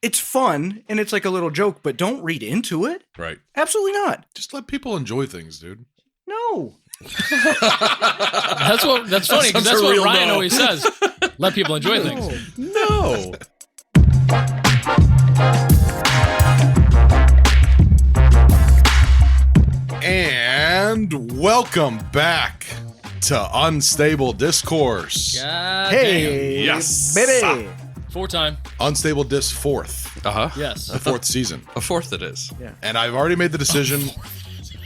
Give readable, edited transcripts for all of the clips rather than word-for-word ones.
it's fun and it's like a little joke, but don't read into it. Right. Absolutely not. Just let people enjoy things, dude. No. That's funny because that's what Ryan always says. Let people enjoy things. No. And welcome back to Unstable Discourse. God Hey, Yes. baby. damn. 4-time. Unstable Dis 4th. Yes. The 4th season. A fourth it is. And I've already made the decision.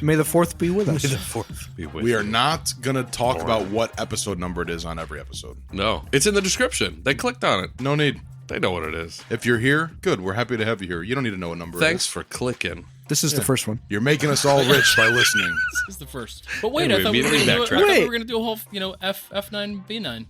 May the 4th be with us. The fourth be with We are you. not going to talk about what episode number it is on every episode. No. It's in the description. They clicked on it. No need. They know what it is. If you're here, good. We're happy to have you here. You don't need to know what number Thanks it is. for clicking. This is the first one. You're making us all rich by listening. This is the first. But wait, And I we thought we were immediately going to do backtrack. it. I thought we Wait. were going to do a whole, F9 B9.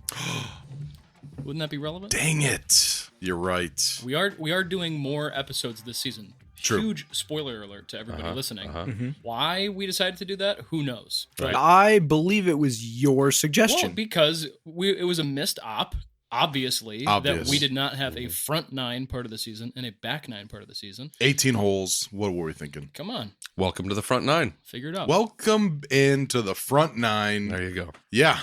Wouldn't that be relevant? Dang it. You're right. We are doing more episodes this season. True. Huge spoiler alert to everybody listening. Why we decided to do that? Who knows? Right. I believe it was your Well, suggestion. because it was a missed op, obviously, that Obvious. we did not have a front 9 part of the season and a back 9 part of the season. 18 holes. What were we thinking? Come on, Welcome to the front nine. figure it out. Welcome into the front nine. There you go. Yeah,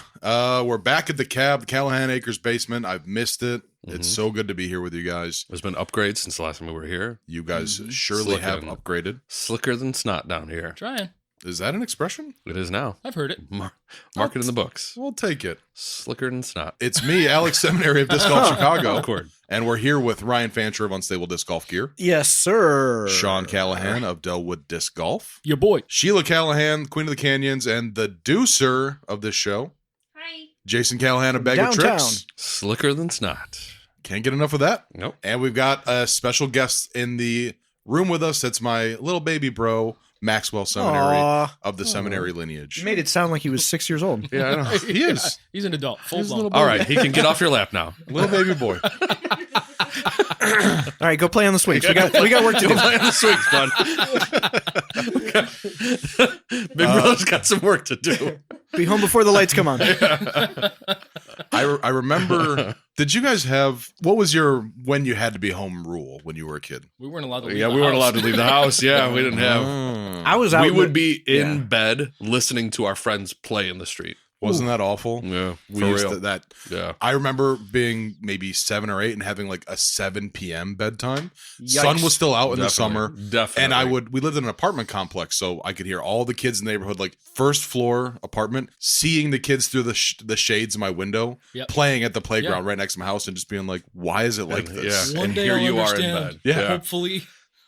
we're back at the Callahan Acres basement. I've missed it. It's so good to be here with you guys. There's been upgrades since the last time we were here. You guys surely have Slickin'. upgraded. Slicker than snot down here. Trying. Is that an expression? It is now. I've heard it. Mark it in the books. We'll take it. Slicker than snot. It's me, Alex Seminary of Disc Golf Chicago. Awkward. And we're here with Ryan Fancher of Unstable Disc Golf Gear, Yes, sir. Sean Callahan of Delwood Disc Golf, Your boy. Sheila Callahan, Queen of the Canyons, and the deucer of this show, Hi. Jason Callahan of Bag of Downtown. Tricks. Slicker than snot. Can't get enough of that. Nope. And we've got a special guest in the room with us. That's my little baby bro, Maxwell Seminary Aw. of the seminary lineage. You made it sound like he was 6 years old. Yeah, I know. He is. He's an adult, full He's a blown. little All right, he can get off your lap now. Little baby boy. All right, go play on the swings. We got work to do. Play on the swings, bud. Big brother's got some work to do. Be home before the lights come on. I remember. Did you guys have what was your when you had to be home rule when you were a kid? We weren't allowed to leave Yeah, the we weren't house. allowed to leave the house. Yeah, we didn't have. I was out. We in would the- be in yeah. bed listening to our friends play in the street. Wasn't that awful? Yeah, We for used real. to, that. Yeah. I remember being maybe 7 or 8 and having like a 7 p.m. bedtime. Yikes. Sun was still out in the Definitely. summer. Definitely. And we lived in an apartment complex, so I could hear all the kids in the neighborhood, like first floor apartment, seeing the kids through the shades of my window, Yep. playing at the playground right next to my house, and just being like, "Why is it like this?" Yeah. One And day here I'll you are in understand. bed. Yeah. Hopefully.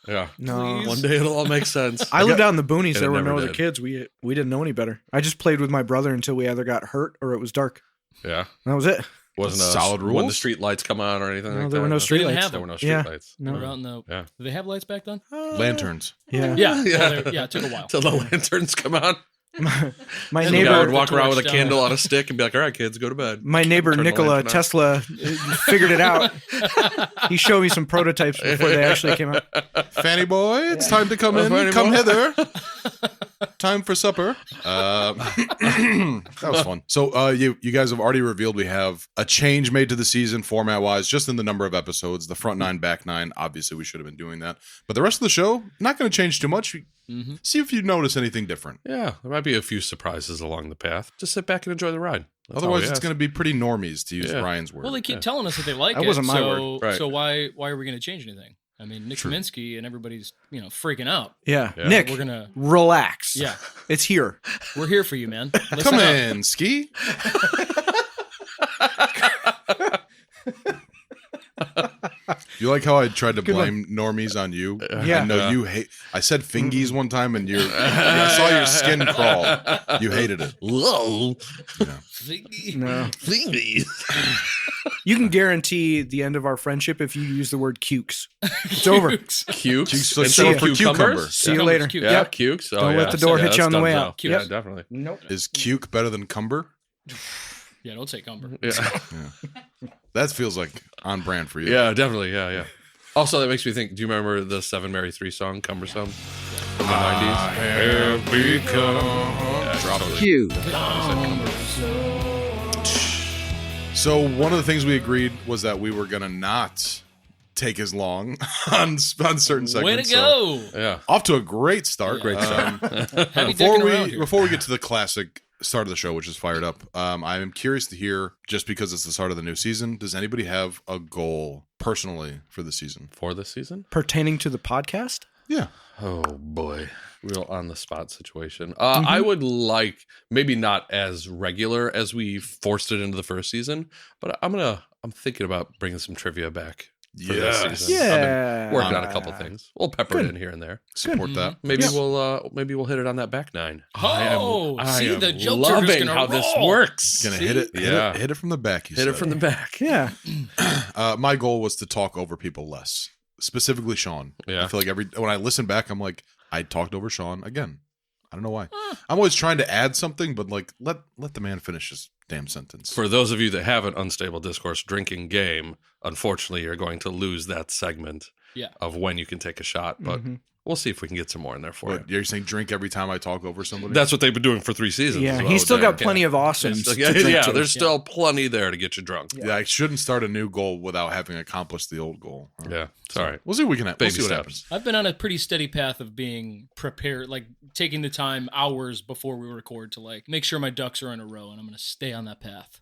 Yeah. No. Please. One day it'll all make sense. I lived out in the boonies. And There it were no never other did. kids. We didn't know any better. I just played with my brother until we either got hurt or it was dark. Yeah. That was it. Wasn't a Solid when the rules? street lights come on or anything No, like there that. were no street didn't lights. have There were no street Yeah. lights. We were No. out in the. Yeah. Did they have lights back then? Lanterns. Yeah. Yeah. Yeah. Yeah, it took a while. Till the lanterns come on. My And The guy would neighbor, walk around with a torch candle down. on a stick and be like, "All right, kids, go to bed." my neighbor Turn the Nikola lantern on. Tesla figured it out. He showed me some prototypes before they actually came out. Fanny boy, it's time to come in. Fanny Come boy. hither. Time for supper. That was fun. So you guys have already revealed we have a change made to the season format wise, just in the number of episodes. The front 9, back 9. Obviously, we should have been doing that. But the rest of the show, not going to change too much. See if you notice anything different. Yeah, there might be a few surprises along the path. Just sit back and enjoy the ride. That's all Otherwise, we it's ask. going to be pretty normies, to use Yeah. Ryan's word. Well, they keep telling us that they like That it. wasn't my so, word. Right. So why are we going to change anything? I mean, Nick Kaminsky and everybody's freaking out. Yeah. Yeah. Nick, We're gonna relax. yeah, It's here. we're here for you, man. Listen Come up. in, Ski. You like how I tried to blame normies on you? Yeah. I know you hate. I said fingies one time, and I saw your skin crawl. You hated it. Whoa. No. Thingies. You can guarantee the end of our friendship if you use the word cukes. It's over. Cukes. Cukes, like Instead of for cucumber. cucumbers? See you Cucumbers, later. cute. Yeah, Yep. cukes. Oh, Don't let yeah. the door Yeah, hit you on the that's way done out. so. Yep. Yeah, definitely. Nope. Is cuke better than cumber? Yeah, don't say cumber. Yeah. That feels like on brand for you. Yeah, definitely. Yeah, yeah. Also, that makes me think. Do you remember the Seven Mary 3 song, "Cumbersome"? From the 90s. Have become. Yeah, Drop totally. it. Cute. So one of the things we agreed was that we were gonna not take as long on certain segments. Way to so go. Yeah. off to a great start. Yeah. Great start. Heavy dicking around here. Before we get to the classic start of the show, which is fired up, I am curious to hear, just because it's the start of the new season, does anybody have a goal personally for the season? For this season? Pertaining to the podcast? Yeah. Oh boy, real on the spot situation. I would like, maybe not as regular as we forced it into the first season, but I'm thinking about bringing some trivia back for this season. Yeah. I've been working on a couple things. We'll pepper it in here and there. Support that. Maybe we'll hit it on that back nine. Oh, I see, am the jokes are just loving gonna how this roll. works. Gonna See? hit it. Yeah. Hit it from the back. Hit it from the back. Yeah. My goal was to talk over people less, specifically Sean. Yeah. I feel like when I listen back, I'm like, I talked over Sean again. I don't know why. I'm always trying to add something, but like, let the man finish his damn sentence. For those of you that have an unstable discourse drinking game, unfortunately, you're going to lose that segment of when you can take a shot. But we'll see if we can get some more in there for What, you're saying drink every time I talk over somebody? That's what they've been doing for 3 seasons. Yeah. is what He's I still would got say. plenty of awesomes. Yeah, to drink to. there's still plenty there to get you drunk. Yeah, I shouldn't start a new goal without having accomplished the old goal. Yeah, it's all right. We'll see what we can. Baby We'll see what steps. happens. I've been on a pretty steady path of being prepared, like taking the time hours before we record to like make sure my ducks are in a row, and I'm going to stay on that path.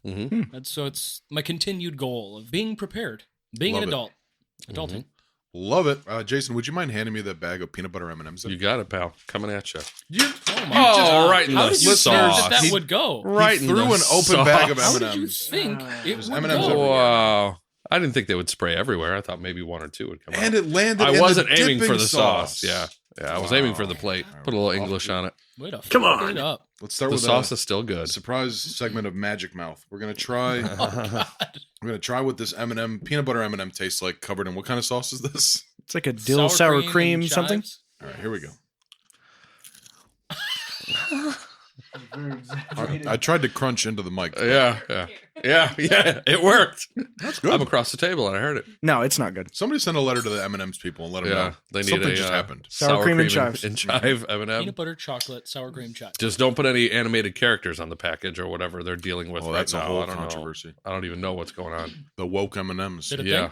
So it's my continued goal of being prepared, being Love an it. adult, adulting. Love it, Jason. Would you mind handing me that bag of peanut butter M&Ms? You got it, pal. Coming at you. Oh my Oh, God. right in How the did you think sauce. that would go? Right He threw an open bag of How did you M&Ms. think it would M&Ms go? everywhere. Wow. I didn't think they would spray everywhere. I thought maybe 1 or 2 would come out. And it landed. I in wasn't the aiming for dipping the sauce. Yeah. I was aiming for the plate. Put a little English on it. Way to Come fuck on. it up. Let's start The with sauce a is still good. surprise segment of Magic Mouth. We're gonna try. We're gonna try what this M&M peanut butter M&M tastes like, covered in what kind of sauce is this? It's like a dill sour cream and something. chives? All right, here we go. I tried to crunch into the mic. Yeah. It worked. That's good. I'm across the table and I heard it. No, it's not good. Somebody send a letter to the M&M's people and let them know. They need Something a just happened. Sour cream and chives. and chive M&M. Peanut butter, chocolate, sour cream, chives. Just don't put any animated characters on the package or whatever they're dealing with Oh, right that's a now. whole I don't know. controversy. I don't even know what's going on. The woke M&Ms. Did it Yeah.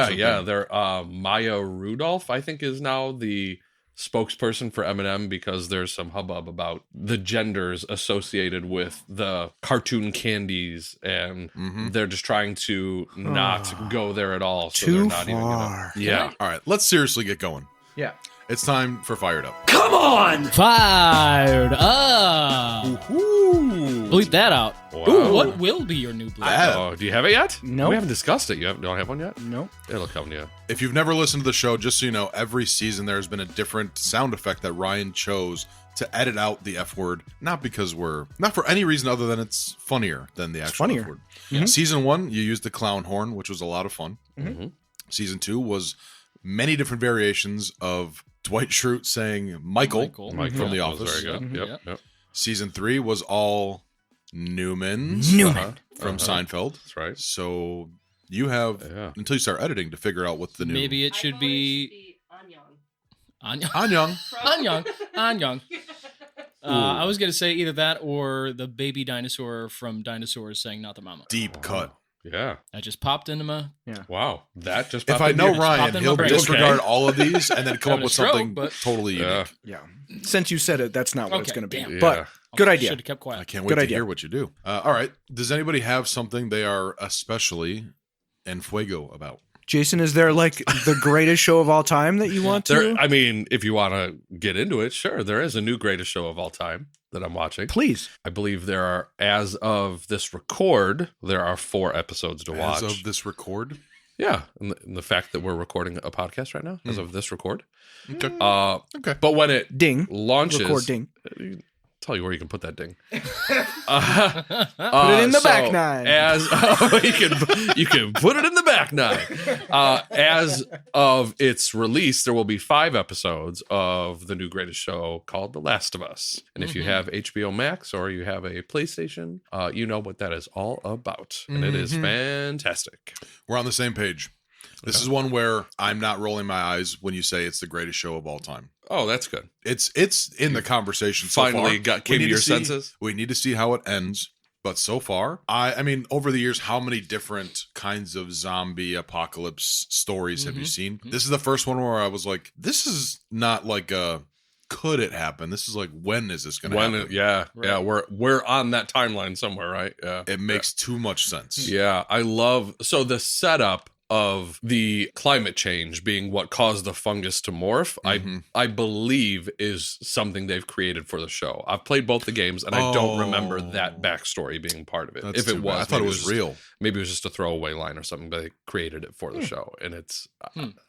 thing? Yeah. They're Maya Rudolph, I think, is now the spokesperson for M&M because there's some hubbub about the genders associated with the cartoon candies, and they're just trying to not go there at all. So they're Too not even far. gonna. Yeah. All right, let's seriously get going. Yeah. It's time for Fired Up. Fired up. Bleep that out. Wow. Ooh, what will be your new bleep? Oh, do you have it yet? No. We haven't discussed it. Don't have one yet? No. It'll come to you. If you've never listened to the show, just so you know, every season there's been a different sound effect that Ryan chose to edit out the F word, not for any reason other than it's funnier than the actual funnier. F word. Season 1, you used the clown horn, which was a lot of fun. Season 2 was many different variations of Dwight Schrute saying Michael, Michael. from The That was Office. very good. Yep. Season 3 was all Newman from Seinfeld. That's right. So you have until you start editing to figure out what the new Maybe it should be Anyang. Anyang. Anyang. Anyang. I was going to say either that or the baby dinosaur from Dinosaurs saying not the mama. Deep cut. Yeah. That just popped into my... Wow. That just If popped I in know here. popped Ryan, in he'll my brain. disregard Okay. all of these and then come up Having a with stroke, something but- totally unique. Yeah. Since you said it, that's not what it's Okay, going to be. damn. But Yeah. good idea. Should have kept I quiet. can't wait Good to idea. hear what you do. All right. Does anybody have something they are especially en fuego about? Jason, is there like the greatest show of all time that you want to? There, I mean, if you want to get into it, sure. There is a new greatest show of all time that I'm watching. Please. I believe there are, as of this record, there are 4 episodes to watch. As of this record? Yeah, and the fact that we're recording a podcast right now, as of this record. Okay. Okay. But when it Ding. launches, Record ding. tell you where you can put that ding. Put it in the back nine. As you can put it in the back nine. As of its release, there will be 5 episodes of the new greatest show called The Last of Us. And if you have HBO Max or you have a PlayStation, you know what that is all about, and it is fantastic. We're on the same page. This is one where I'm not rolling my eyes when you say it's the greatest show of all time. Oh, that's good. It's in the conversation. So Finally far. came We to need your see- senses. We need to see how it ends. But so far, I mean, over the years, how many different kinds of zombie apocalypse stories have you seen? This is the first one where I was like, this is not like a could it happen? This is like, when is this going to happen? Yeah, we're on that timeline somewhere, right? Yeah, it makes too much sense. Yeah, I love so the setup of the climate change being what caused the fungus to morph, I believe is something they've created for the show. I've played both the games, and I don't remember that backstory being part of it. That's if it too was, bad. I thought it was real. Maybe it was just a throwaway line or something, but they created it for the show, and it's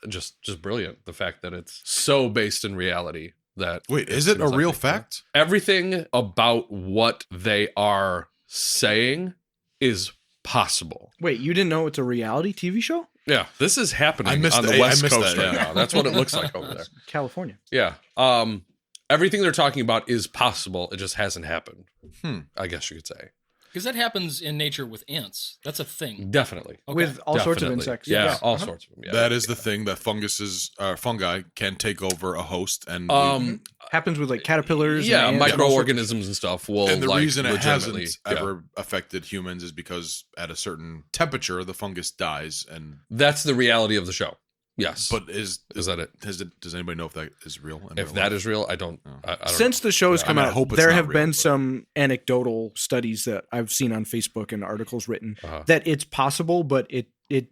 just brilliant. The fact that it's so based in reality. That wait, is it a real fact? Everything about what they are saying is possible. Wait, you didn't know it's a reality TV show? Yeah, this is happening on the West Coast right now. That's what it looks like over there. California. Yeah. Everything they're talking about is possible. It just hasn't happened. I guess you could say. Because that happens in nature with ants. That's a thing. Definitely. Okay. With all sorts of insects. Yeah, all sorts of them. Yeah. That is the thing that fungi can take over a host and happens with like caterpillars. Yeah, and ants microorganisms and stuff will. And the like, reason it legitimately- hasn't ever affected humans is because at a certain temperature the fungus dies. And That's the reality of the show. Yes. but is that it? does anybody know if that is real? in If real that life? is real, I don't. I don't Since the show has come I out, hope it's there not have real, been but- some anecdotal studies that I've seen on Facebook and articles written Uh-huh. that it's possible, but it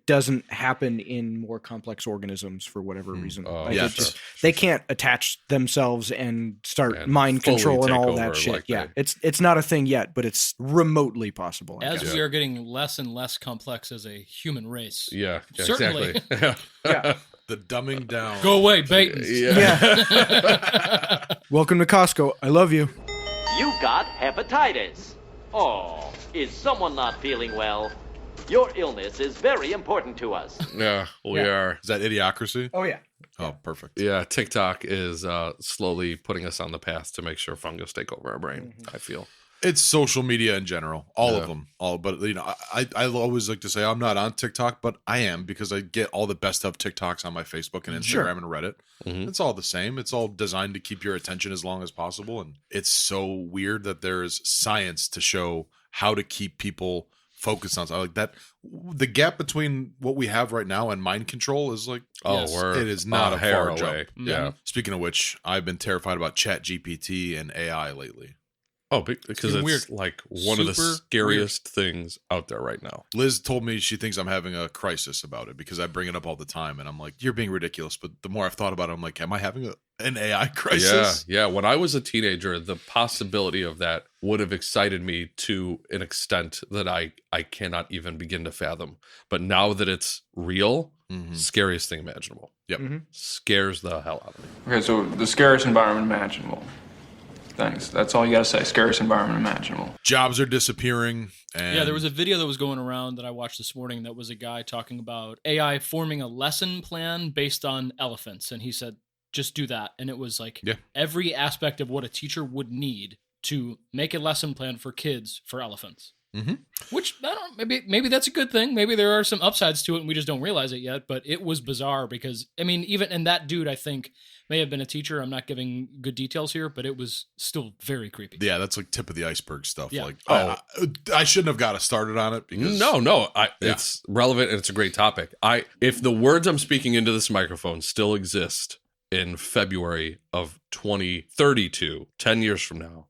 doesn't happen in more complex organisms for whatever reason. Oh, Like, yeah, it just, sure. they can't attach themselves and start And mind fully control and take all over that shit. like Yeah, they- it's not a thing yet, but it's remotely possible. I As guess. we are getting less and less complex as a human race. Yeah, Certainly. exactly. Yeah. The dumbing down. Go away, Batons. Yeah. Welcome to Costco. I love you. You got hepatitis. Oh, is someone not feeling well? Your illness is very important to us. Yeah, we are. Is that Idiocracy? Oh yeah. Oh, perfect. Yeah, TikTok is slowly putting us on the path to make sure fungus take over our brain. I feel. It's social media in general, all Yeah. of them. But you know, I always like to say I'm not on TikTok, but I am because I get all the best of TikToks on my Facebook and Instagram Sure. and Reddit. Mhm. It's all the same. It's all designed to keep your attention as long as possible, and it's so weird that there's science to show how to keep people focused on something like that. The gap between what we have right now and mind control is like, Oh, Yes. we're it is not a hair far away. jump. Yeah. Speaking of which, I've been terrified about Chat GPT and AI lately. Oh, because it's weird. like one of the Super scariest things out there right now. Liz told me she thinks I'm having a crisis about it because I bring it up all the time, and I'm like, "You're being ridiculous." But the more I've thought about it, I'm like, "Am I having an AI crisis?" Yeah. When I was a teenager, the possibility of that would have excited me to an extent that I cannot even begin to fathom. But now that it's real, scariest thing imaginable. Yep. Scares the hell out of me. Okay, so the scariest environment imaginable. Thanks. That's all you gotta say. Scariest environment imaginable. Jobs are disappearing. And Yeah, there was a video that was going around that I watched this morning that was a guy talking about AI forming a lesson plan based on elephants. And he said, just do that. And it was like every aspect of what a teacher would need to make a lesson plan for kids for elephants. Which, I don't maybe that's a good thing. Maybe there are some upsides to it and we just don't realize it yet. But it was bizarre because, I mean, and that dude, I think, may have been a teacher. I'm not giving good details here, but it was still very creepy. Yeah, that's like tip of the iceberg stuff. Yeah. Like, I shouldn't have got us started on it because No, it's relevant and it's a great topic. If the words I'm speaking into this microphone still exist in February of 2032, 10 years from now,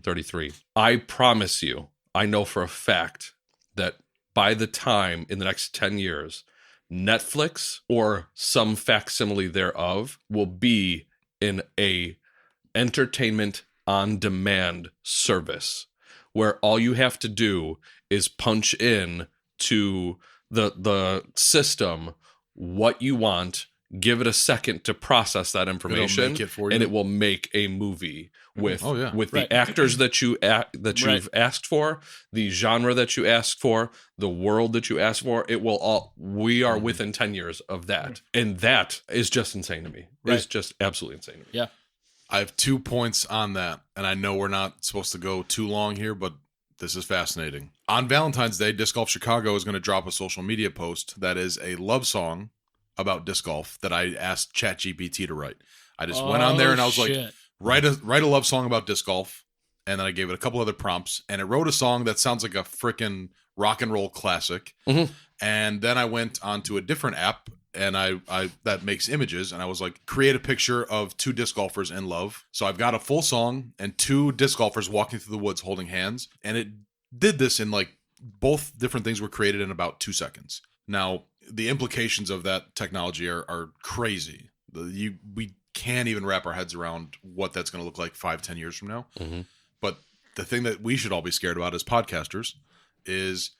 33, I promise you, I know for a fact that by the time in the next 10 years, Netflix or some facsimile thereof will be in a entertainment on demand service where all you have to do is punch in to the system what you want, give it a second to process that information, make it for you. and it will make a movie with with Right. the actors that you've asked for, the genre that you asked for, the world that you asked for. It will all. We are within 10 years of that, and that is just insane to me. It's just absolutely insane to me. Yeah. I have 2 points on that, and I know we're not supposed to go too long here, but this is fascinating. On Valentine's Day, Disc Golf Chicago is going to drop a social media post that is a love song about disc golf that I asked ChatGPT to write. I just went on there and I was like, shit. write a love song about disc golf and then I gave it a couple other prompts, and it wrote a song that sounds like a freaking rock and roll classic. Mhm. And then I went onto a different app, and I that makes images, and I was like, create a picture of 2 disc golfers in love. So I've got a full song and 2 disc golfers walking through the woods holding hands, and it did this in like both different things were created in about 2 seconds. Now, the implications of that technology are crazy. We can't even wrap our heads around what that's going to look like 5-10 years from now. Mm-hmm. But the thing that we should all be scared about as podcasters is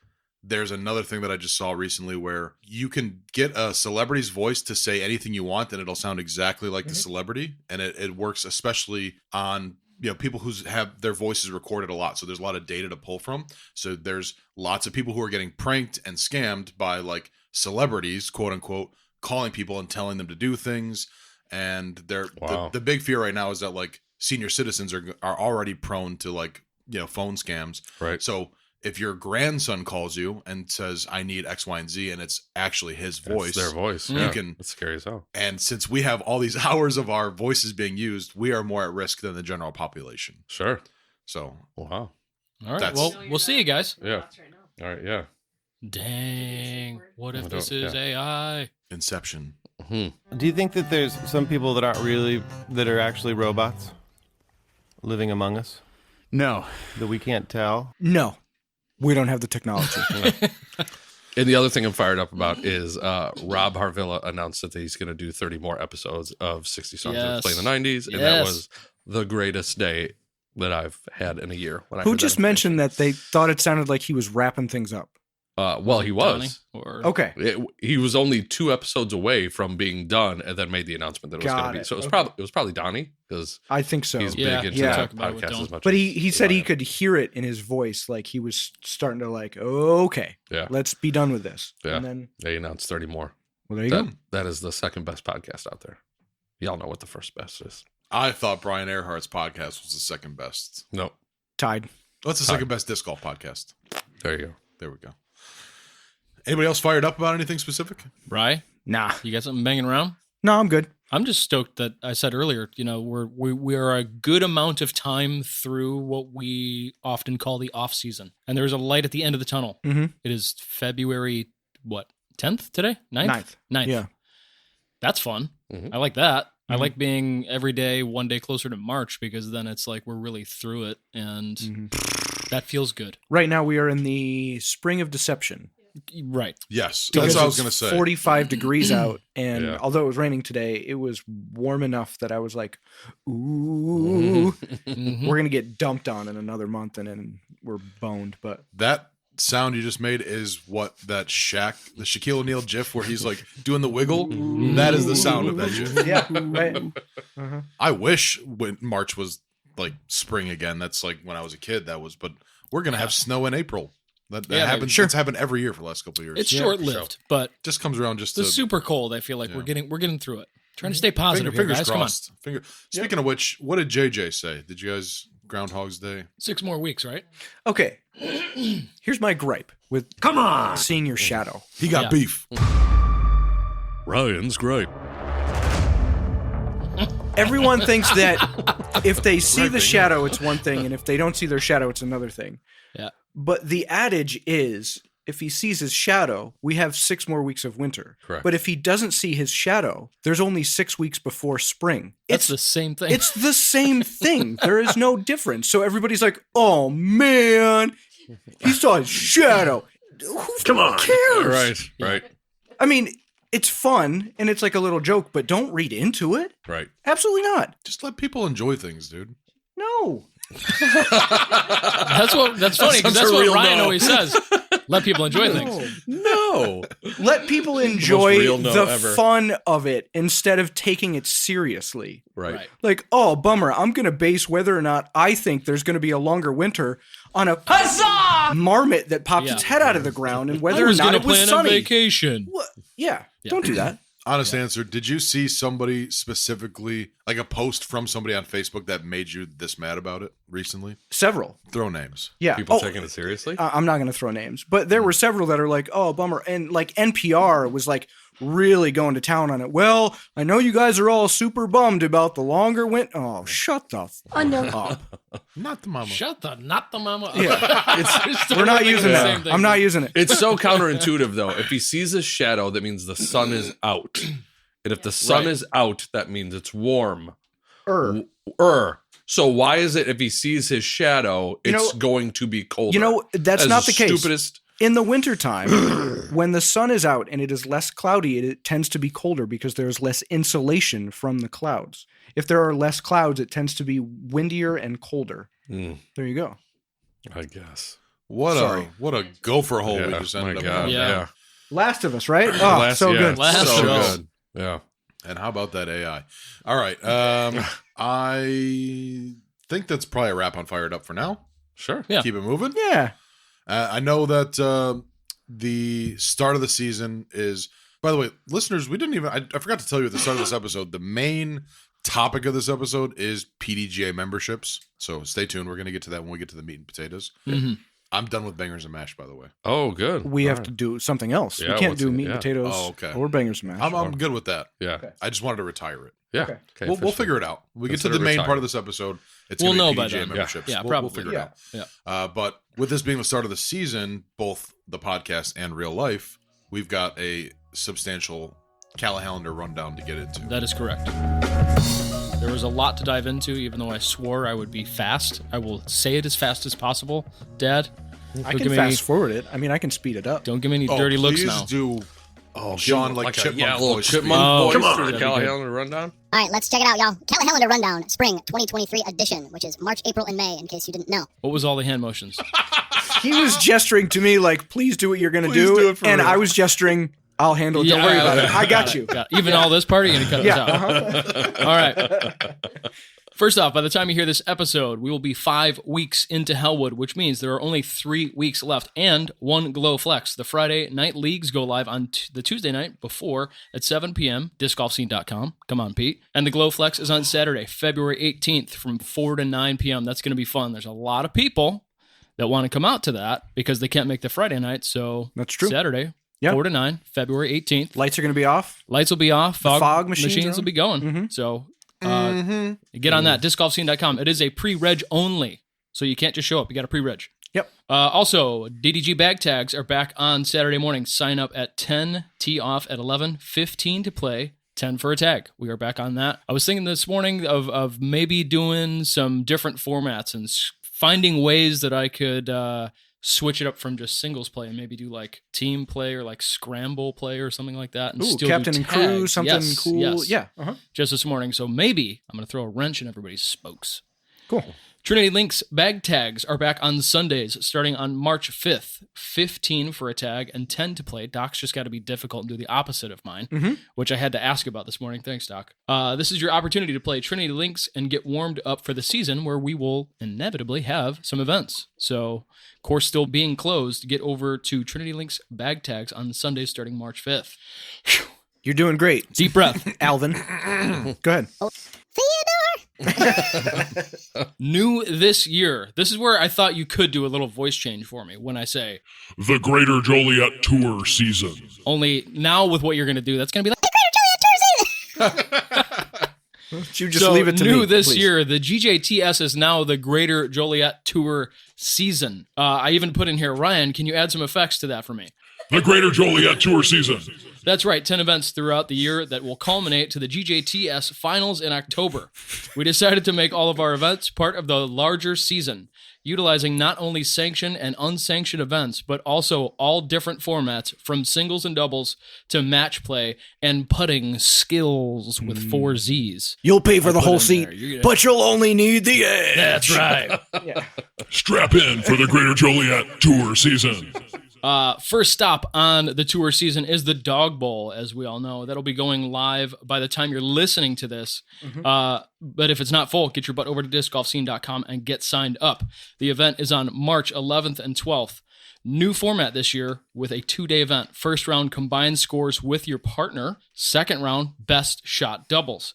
there's another thing that I just saw recently where you can get a celebrity's voice to say anything you want and it'll sound exactly like the celebrity. And it works especially on people who have their voices recorded a lot. So there's a lot of data to pull from. So there's lots of people who are getting pranked and scammed by like celebrities, quote unquote, calling people and telling them to do things. And the big fear right now is that like senior citizens are already prone to like, phone scams. Right. So if your grandson calls you and says, I need X, Y, and Z, and it's actually his voice. It's their voice. You Yeah. can, That's scary as hell. and since we have all these hours of our voices being used, we are more at risk than the general population. Sure. So Wow. All right. That's- Well, we'll see you guys. Yeah. All right. Yeah. Dang. What if I this don't- is AI? Inception. Do you think that there's some people that are actually robots living among us No. that we can't tell? No. We don't have the technology. And the other thing I'm fired up about is Rob Harvilla announced that he's going to do 30 more episodes of 60 Songs that Yes. play in the 90s. And that was the greatest day that I've had in a year. When I Who heard just that mentioned that they thought it sounded like he was wrapping things up? Well, he Donnie? was. Or Okay. He was only 2 episodes away from being done, and then made the announcement that it was Got going to be. it. So it was Okay. probably Donnie because I think so. he's Yeah, big into yeah. that Talk about it with podcast Don. as much. But as he said he I am. could hear it in his voice, like he was starting to like, okay, Yeah. let's be done with this. Yeah. And then, They announced 30 more. well, there you go. That is the second best podcast out there. Y'all know what the first best is. I thought Brian Earhart's podcast was the second best. No, Tied. What's the second best disc golf podcast? there you go. There we go. Anybody else fired up about anything specific? Rye, Nah. you got something banging around? No, I'm good. I'm just stoked that I said earlier, we are a good amount of time through what we often call the off season. And there's a light at the end of the tunnel. Mhm. It is February, 10th today? 9th? 9th. Yeah. That's fun. Mhm. I like that. I Mhm. like being every day, one day closer to March, because then it's like we're really through it. And Mhm. that feels good. Right now we are in the spring of deception. Right. Yes. Because That's what I was it's going to say. 45 degrees out, and Yeah. although it was raining today, it was warm enough that I was like, ooh, Mhm. we're going to get dumped on in another month, and then we're boned. But That sound you just made is what that the Shaquille O'Neal gif where he's like doing the wiggle. That is the sound of that gif. yeah, right. I wish when March was like spring again. That's like when I was a kid. But we're going to have snow in April. That Yeah, happens. sure. It's happened every year for the last couple of years. It's short lived, but just comes around just the to super cold, I feel like Yeah. we're getting through it. Trying to stay positive here, fingers guys. Come on. crossed. Speaking of which, what did JJ say? Did you guys Groundhog's Day? 6 more weeks, right? Okay, here's my gripe with seeing your shadow. He got Yeah. beef. Ryan's great. Everyone thinks that if they see the shadow, it's one thing, and if they don't see their shadow, it's another thing. Yeah. But the adage is, if he sees his shadow, we have 6 more weeks of winter. Correct. But if he doesn't see his shadow, there's only 6 weeks before spring. That's the same thing. It's the same thing. There is no difference. So everybody's like, "Oh man, he saw his shadow." Come on, cares? Right. I mean, it's fun and it's like a little joke, but don't read into it. Right. Absolutely not. Just let people enjoy things, dude. No. That's funny because Sounds that's a what real Ryan no. always says. Let people enjoy things. No. Let people enjoy real no the ever. fun of it instead of taking it seriously. Right. Like, oh, bummer. I'm going to base whether or not I think there's going to be a longer winter on a marmot that popped its Yeah. head out of the ground and I whether or was not gonna it was plan a sunny. vacation. What? Yeah, don't do that. Honest answer, did you see somebody specifically, like a post from somebody on Facebook that made you this mad about it recently? Several. Throw names. Yeah. People Oh, taking it seriously? I'm not going to throw names, but there were several that are like, oh, bummer. And like NPR was like, really going to town on it. Well, I know you guys are all super bummed about the longer winter. Oh, shut the up. Not the mama. Not the mama. Yeah, we're not using that. I'm not using it. It's so counterintuitive, though. If he sees a shadow, that means the sun is out. And if the sun is out, that means it's warm. So why is it if he sees his shadow, it's going to be colder? That's not the case. Stupidest. In the wintertime, when the sun is out and it is less cloudy, it tends to be colder because there's less insulation from the clouds. If there are less clouds, it tends to be windier and colder. There you go. I guess. What a gopher hole we just ended up in. Yeah. Last of Us, right? Good. Last so of Us. good. Yeah. And how about that AI? All right. I think that's probably a wrap on Fired Up for now. Sure. Yeah. Keep it moving. Yeah. I know that the start of the season is, by the way, listeners, I forgot to tell you at the start of this episode, the main topic of this episode is PDGA memberships. So stay tuned. We're going to get to that when we get to the meat and potatoes. Mm-hmm. I'm done with Bangers and Mash, by the way. Oh, good. We have to do something else. Yeah, we can't do meat and potatoes or bangers and mash. I'm good with that. Yeah. Okay. I just wanted to retire it. Yeah. Okay. We'll figure it out. We get to the main part of this episode. It's We'll gonna know be by PDGA then. memberships. Yeah, we'll probably. figure it out. Yeah. But with this being the start of the season, both the podcast and real life, we've got a substantial Callahander rundown to get into. That is correct. There was a lot to dive into, even though I swore I would be fast. I will say it as fast as possible, Dad. I can fast forward it. I mean, I can speed it up. Don't give me any dirty looks now. Please do Sean like chipmunk voice. Chipmunk voice Come on. through the Callahan rundown. All right, let's check it out, y'all. Callahan Rundown, Spring 2023 edition, which is March, April, and May, in case you didn't know. What was all the hand motions? He was gesturing to me like, please do what you're going to do. And I was gesturing, I'll handle it. Don't worry about it. I got you. Even all this part, you're going to cut this out. All right. First off, by the time you hear this episode, we will be 5 weeks into Hellwood, which means there are only 3 weeks left and one Glow Flex. The Friday night leagues go live on the Tuesday night before at 7 p.m. discgolfscene.com. Come on, Pete. And the Glow Flex is on Saturday, February 18th from 4 to 9 p.m. That's going to be fun. There's a lot of people that want to come out to that because they can't make the Friday night. So that's true. Saturday, Yep. 4 to 9, February 18th. Lights are going to be off. Lights will be off. Fog machines will be going. Mm-hmm. So get on that, discgolfscene.com. It is a pre-reg only, so you can't just show up. You got to pre-reg. Yep. Also, DDG bag tags are back on Saturday morning. Sign up at 10, tee off at 11, 15 to play, 10 for a tag. We are back on that. I was thinking this morning of maybe doing some different formats and finding ways that I could switch it up from just singles play and maybe do like team play or like scramble play or something like that. And Ooh, still captain do and crew, tags. something Yes, cool. yes. Yeah. Just this morning. So maybe I'm going to throw a wrench in everybody's spokes. Cool. Trinity Links bag tags are back on Sundays starting on March 5th. 15 for a tag and 10 to play. Doc's just got to be difficult and do the opposite of mine, which I had to ask about this morning. Thanks, Doc. This is your opportunity to play Trinity Links and get warmed up for the season where we will inevitably have some events. So, course still being closed, get over to Trinity Links bag tags on Sundays starting March 5th. Whew. You're doing great. Deep breath. Alvin. Go ahead. New this year. This is where I thought you could do a little voice change for me when I say the Greater Joliet Tour season. Only now with what you're going to do, that's going to be like The Greater Joliet Tour season! You just leave it to new me, this please. year, the GJTS is now the Greater Joliet Tour season. I even put in here, Ryan, can you add some effects to that for me? The Greater Joliet Tour season. That's right, 10 events throughout the year that will culminate to the GJTS finals in October. We decided to make all of our events part of the larger season, utilizing not only sanctioned and unsanctioned events, but also all different formats from singles and doubles to match play and putting skills with 4 Z's. You'll pay for the put whole in seat, there. but you'll only need the edge. That's right. Strap in for the Greater Joliet Tour season. First stop on the tour season is the Dog Bowl, as we all know. That'll be going live by the time you're listening to this. But if it's not full, get your butt over to discgolfscene.com and get signed up. The event is on March 11th and 12th. New format this year with a 2-day event. First round, combined scores with your partner. Second round, best shot doubles.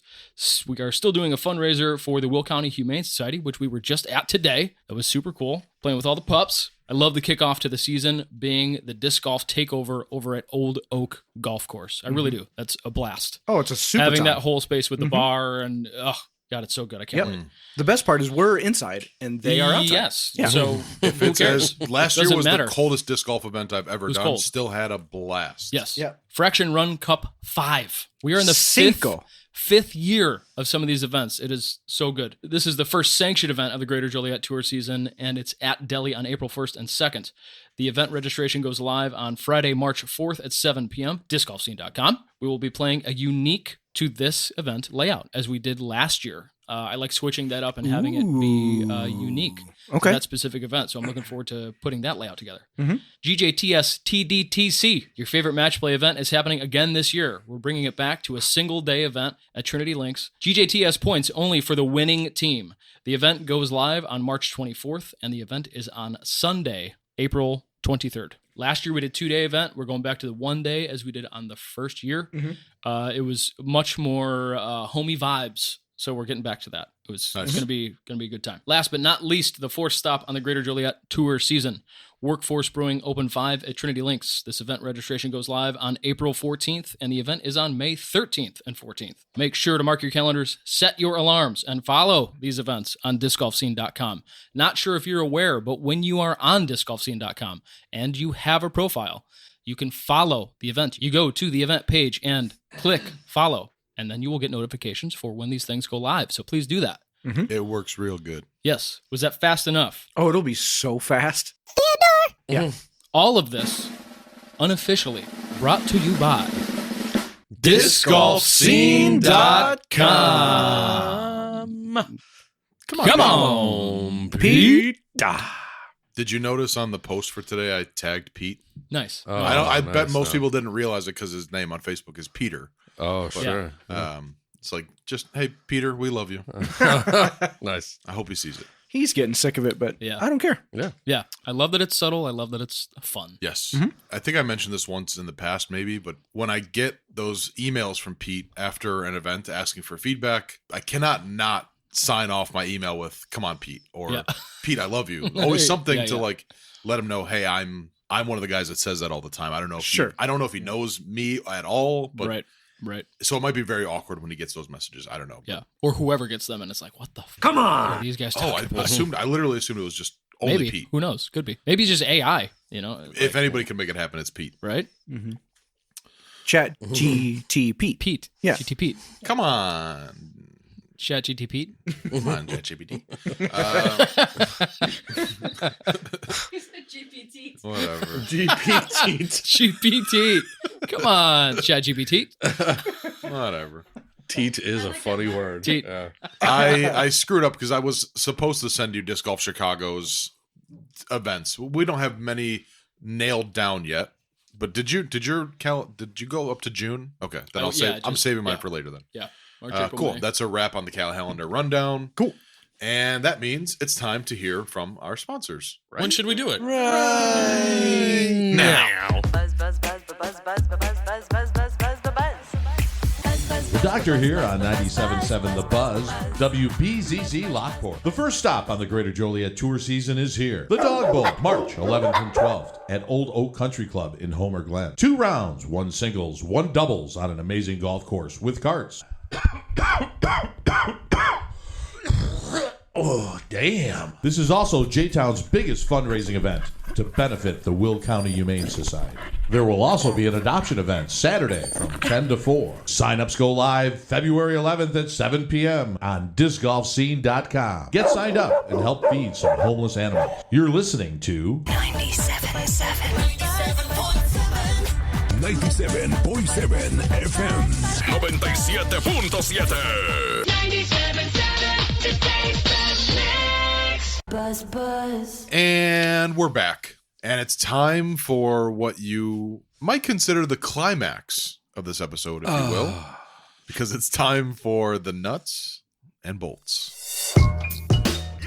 We are still doing a fundraiser for the Will County Humane Society, which we were just at today. That was super cool. Playing with all the pups. I love the kickoff to the season being the disc golf takeover over at Old Oak Golf Course. I really do. That's a blast. Oh, it's a super Having time. that whole space with the bar and, oh, God, it's so good. I can't wait. The best part is we're inside and they are outside. Yes. Yeah. So If who it's cares? as last year Doesn't was matter. the coldest disc golf event I've ever was done. cold. Still had a blast. Yes. Yeah. Fraction Run Cup 5. We are in the Cinco. fifth year of some of these events. It is so good. This is the first sanctioned event of the Greater Joliet Tour season, and it's at Delhi on April 1st and 2nd. The event registration goes live on Friday, March 4th at 7 p.m. discgolfscene.com. We will be playing a unique to this event layout as we did last year. I like switching that up and having it be unique to that specific event. So I'm looking forward to putting that layout together. GJTS TDTC, your favorite match play event, is happening again this year. We're bringing it back to a single day event at Trinity Links. GJTS points only for the winning team. The event goes live on March 24th, and the event is on Sunday, April 23rd. Last year we did 2-day event. We're going back to the 1 day as we did on the first year. It was much more homey vibes. So we're getting back to that. It's going to be a good time. Last but not least, the fourth stop on the Greater Joliet Tour season, Workforce Brewing Open 5 at Trinity Links. This event registration goes live on April 14th, and the event is on May 13th and 14th. Make sure to mark your calendars, set your alarms, and follow these events on discgolfscene.com. Not sure if you're aware, but when you are on discgolfscene.com and you have a profile, you can follow the event. You go to the event page and click follow. And then you will get notifications for when these things go live. So please do that. It works real good. Yes. Was that fast enough? Oh, it'll be so fast. Yeah. All of this unofficially brought to you by discgolfscene.com. Come on, Pete. Did you notice on the post for today I tagged Pete? Nice. I bet most people didn't realize it because his name on Facebook is Peter. Oh, sure. It's like, just, hey, Peter, we love you. Nice. I hope he sees it. He's getting sick of it, but I don't care. Yeah. I love that it's subtle. I love that it's fun. Yes. I think I mentioned this once in the past, maybe, but when I get those emails from Pete after an event asking for feedback, I cannot not sign off my email with, come on, Pete, or Pete, I love you. Always something to like let him know, hey, I'm one of the guys that says that all the time. I don't know if I don't know if he knows me at all, but Right. So it might be very awkward when he gets those messages. I don't know. Yeah. Or whoever gets them and it's like, what the Come on. are these guys Oh, talking about? I literally assumed it was just only Maybe. Pete. Who knows? Could be. Maybe it's just AI, you know. If anybody can make it happen, it's Pete. Right? Chat GT Pete. Pete. Yeah. GT Pete. Come on. Chat GT Pete. Come on, ChatGPT. GPT. Whatever. GPT. Come on, Chat GPT. Whatever. Teat is a funny word. Teat. Yeah. I screwed up because I was supposed to send you Disc Golf Chicago's events. We don't have many nailed down yet. But did you go up to June? Okay, then I'm saving mine for later then. Yeah. March, April, cool. May. That's a wrap on the Cal Helander rundown. Cool. And that means it's time to hear from our sponsors. Right? When should we do it? Right now. Buzz, buzz, buzz, buzz, buzz, buzz, buzz, buzz, buzz, buzz, buzz, buzz, buzz. The Doctor here on 97.7 The Buzz, WBZZ Lockport. The first stop on the Greater Joliet Tour season is here. The Dog Bowl, March 11th and 12th at Old Oak Country Club in Homer Glen. 2 rounds, 1 singles, 1 doubles on an amazing golf course with carts. Oh, damn. This is also J-Town's biggest fundraising event to benefit the Will County Humane Society. There will also be an adoption event Saturday from 10 to 4. Sign-ups go live February 11th at 7 p.m. on discgolfscene.com. Get signed up and help feed some homeless animals. You're listening to 97.7 FM 97.7 Buzz, buzz. And we're back. And it's time for what you might consider the climax of this episode, if you will. Because it's time for the nuts and bolts.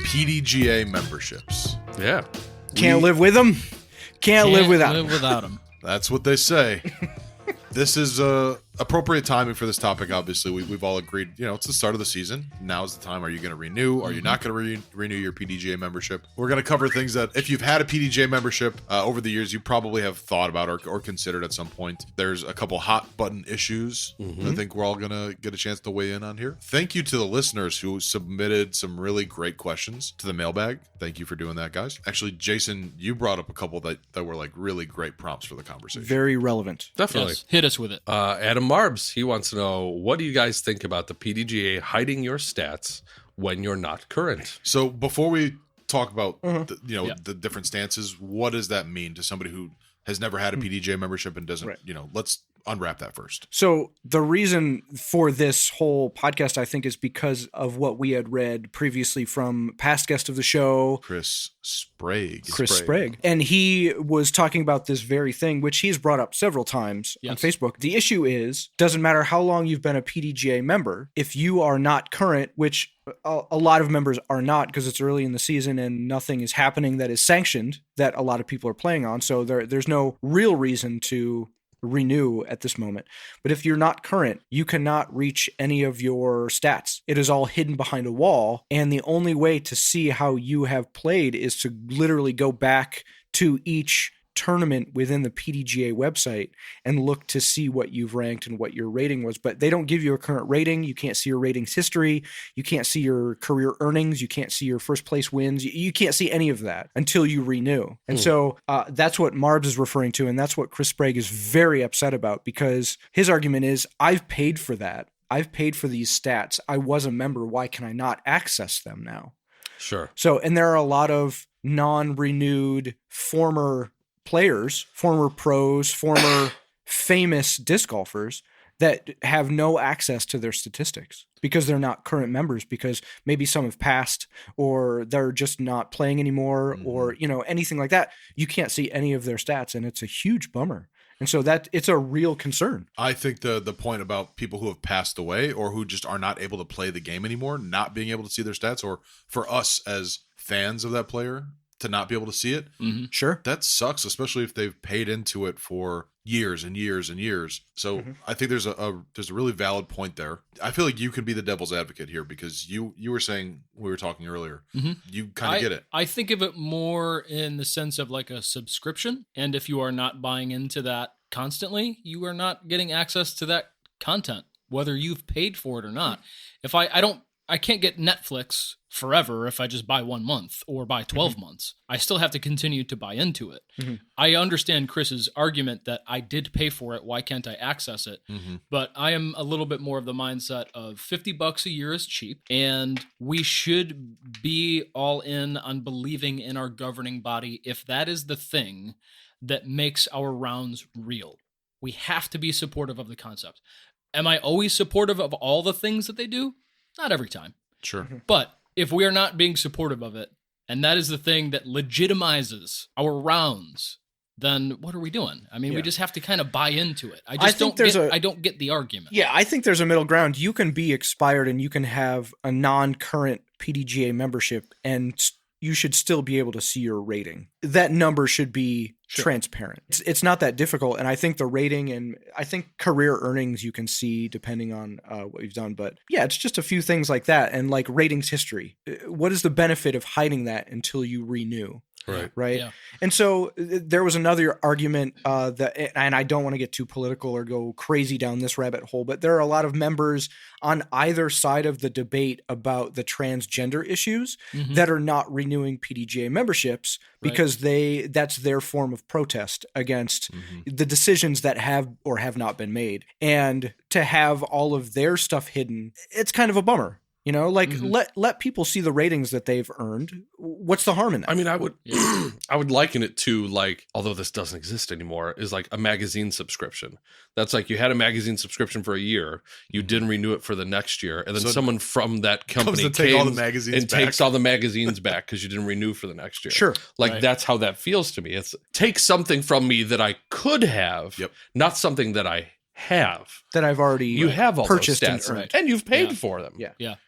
PDGA memberships. Yeah. Can't live with them. Can't live without them. Live without them. That's what they say. This is a appropriate timing for this topic. Obviously, we've all agreed, it's the start of the season. Now's the time. Are you going to renew? Are you not going to renew your PDGA membership? We're going to cover things that if you've had a PDGA membership over the years, you probably have thought about or considered at some point. There's a couple hot button issues I think we're all going to get a chance to weigh in on here. Thank you to the listeners who submitted some really great questions to the mailbag. Thank you for doing that, guys. Actually, Jason, you brought up a couple that were like really great prompts for the conversation. Very relevant. Definitely. Yes, hit us with it. Adam Marbs, he wants to know, what do you guys think about the PDGA hiding your stats when you're not current? So before we talk about the different stances, what does that mean to somebody who has never had a PDGA membership and doesn't, let's unwrap that first. So the reason for this whole podcast, I think, is because of what we had read previously from past guest of the show, Chris Sprague. And he was talking about this very thing, which he's brought up several times on Facebook. The issue is, doesn't matter how long you've been a PDGA member, if you are not current, which a lot of members are not because it's early in the season and nothing is happening that is sanctioned that a lot of people are playing on. So there's no real reason to renew at this moment. But if you're not current, you cannot reach any of your stats. It is all hidden behind a wall. And the only way to see how you have played is to literally go back to each tournament within the PDGA website and look to see what you've ranked and what your rating was. But they don't give you a current rating. You can't see your ratings history. You can't see your career earnings. You can't see your first place wins. You can't see any of that until you renew. And so that's what Marbs is referring to. And that's what Chris Sprague is very upset about, because his argument is, I've paid for that. I've paid for these stats. I was a member. Why can I not access them now? Sure. So, and there are a lot of non-renewed former players, former pros, former famous disc golfers that have no access to their statistics because they're not current members, because maybe some have passed or they're just not playing anymore or, anything like that. You can't see any of their stats, and it's a huge bummer. And so that it's a real concern. I think the point about people who have passed away or who just are not able to play the game anymore, not being able to see their stats, or for us as fans of that player to not be able to see it. Sure. That sucks, especially if they've paid into it for years and years and years. So I think there's a really valid point there. I feel like you could be the devil's advocate here, because you were saying, we were talking earlier, you kind of get it. I think of it more in the sense of like a subscription. And if you are not buying into that constantly, you are not getting access to that content, whether you've paid for it or not. If I can't get Netflix forever if I just buy 1 month or buy 12 months. I still have to continue to buy into it. I understand Chris's argument that I did pay for it. Why can't I access it? But I am a little bit more of the mindset of $50 a year is cheap, and we should be all in on believing in our governing body if that is the thing that makes our rounds real. We have to be supportive of the concept. Am I always supportive of all the things that they do? Not every time. Sure. But if we are not being supportive of it, and that is the thing that legitimizes our rounds, then what are we doing? I mean, we just have to kind of buy into it. I don't get the argument. Yeah, I think there's a middle ground. You can be expired and you can have a non-current PDGA membership, and you should still be able to see your rating. That number should be transparent. It's not that difficult. And I think the rating and I think career earnings you can see depending on what you've done. But yeah, it's just a few things like that. And like ratings history. What is the benefit of hiding that until you renew? Right. Yeah. And so there was another argument and I don't want to get too political or go crazy down this rabbit hole, but there are a lot of members on either side of the debate about the transgender issues that are not renewing PDGA memberships because that's their form of protest against the decisions that have or have not been made. And to have all of their stuff hidden, it's kind of a bummer. Let people see the ratings that they've earned. What's the harm in that? I mean, I would liken it to, like, although this doesn't exist anymore, is like a magazine subscription. That's like you had a magazine subscription for a year, you didn't renew it for the next year, and then someone from that company takes all the magazines back because you didn't renew for the next year. Sure. That's how that feels to me. It's take something from me that I could have, not something that I have. That I've already have all purchased those stats, and you've paid for them.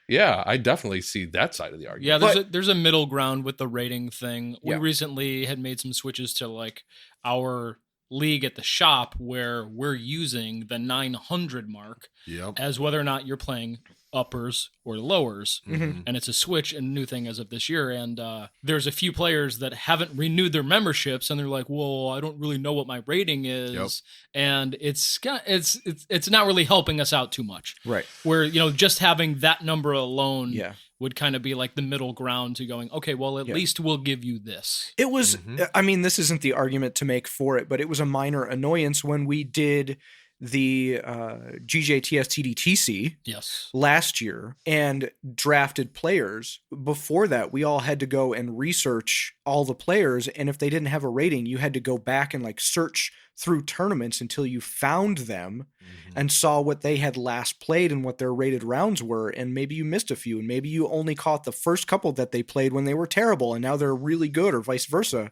Yeah, I definitely see that side of the argument. Yeah, there's a middle ground with the rating thing. We recently had made some switches to like our league at the shop where we're using the 900 mark as whether or not you're playing uppers or lowers, and it's a switch and new thing as of this year. And there's a few players that haven't renewed their memberships, and they're like, "Well, I don't really know what my rating is," and it's not really helping us out too much. Right. Where just having that number alone, would kind of be like the middle ground to going, okay, well, at least we'll give you this. It was, I mean, this isn't the argument to make for it, but it was a minor annoyance when we did the GJTS TDTC last year and drafted players. Before that, we all had to go and research all the players, and if they didn't have a rating, you had to go back and like search through tournaments until you found them and saw what they had last played and what their rated rounds were, and maybe you missed a few, and maybe you only caught the first couple that they played when they were terrible and now they're really good, or vice versa.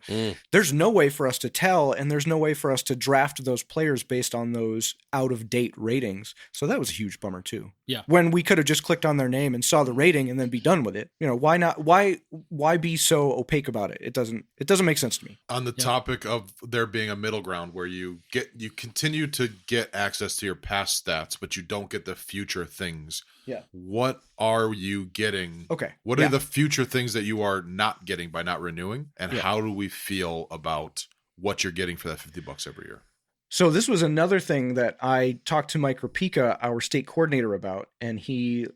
There's no way for us to tell, and there's no way for us to draft those players based on those out-of-date ratings. So that was a huge bummer too. Yeah. When we could have just clicked on their name and saw the rating and then be done with it. Why not? Why be so opaque about it? It doesn't make sense to me. On the topic of there being a middle ground where you continue to get access to your past stats, but you don't get the future things. Yeah. What are you getting? Okay. What are the future things that you are not getting by not renewing? And how do we feel about what you're getting for that $50 every year? So this was another thing that I talked to Mike Rapika, our state coordinator, about, and he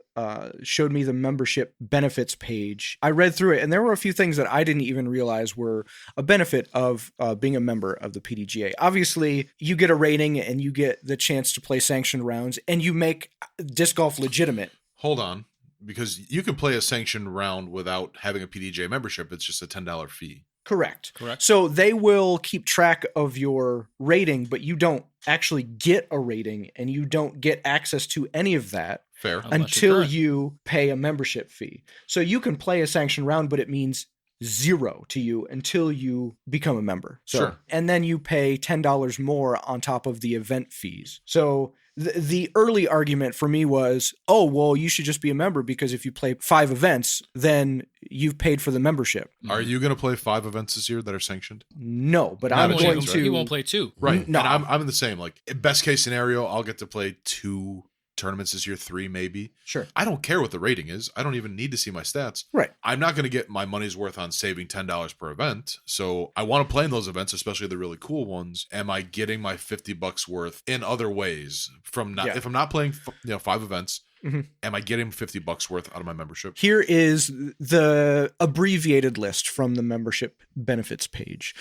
showed me the membership benefits page. I read through it, and there were a few things that I didn't even realize were a benefit of being a member of the PDGA. Obviously, you get a rating, and you get the chance to play sanctioned rounds, and you make disc golf legitimate. Hold on, because you can play a sanctioned round without having a PDGA membership. It's just a $10 fee. Correct. So they will keep track of your rating, but you don't actually get a rating, and you don't get access to any of that until you pay a membership fee. So you can play a sanctioned round, but it means zero to you until you become a member. So, and then you pay $10 more on top of the event fees. So the early argument for me was, oh, well, you should just be a member, because if you play 5 events, then you've paid for the membership. Are you going to play 5 events this year that are sanctioned? No, but I'm going to. He won't play 2. Right. No, and I'm in the same. Like, best case scenario, I'll get to play 2 tournaments this year, 3 maybe. Sure. I don't care what the rating is. I don't even need to see my stats. Right. I'm not going to get my money's worth on saving $10 per event. So I want to play in those events, especially the really cool ones. Am I getting my $50 worth in other ways from not, if I'm not playing 5 events, am I getting $50 worth out of my membership? Here is the abbreviated list from the membership benefits page.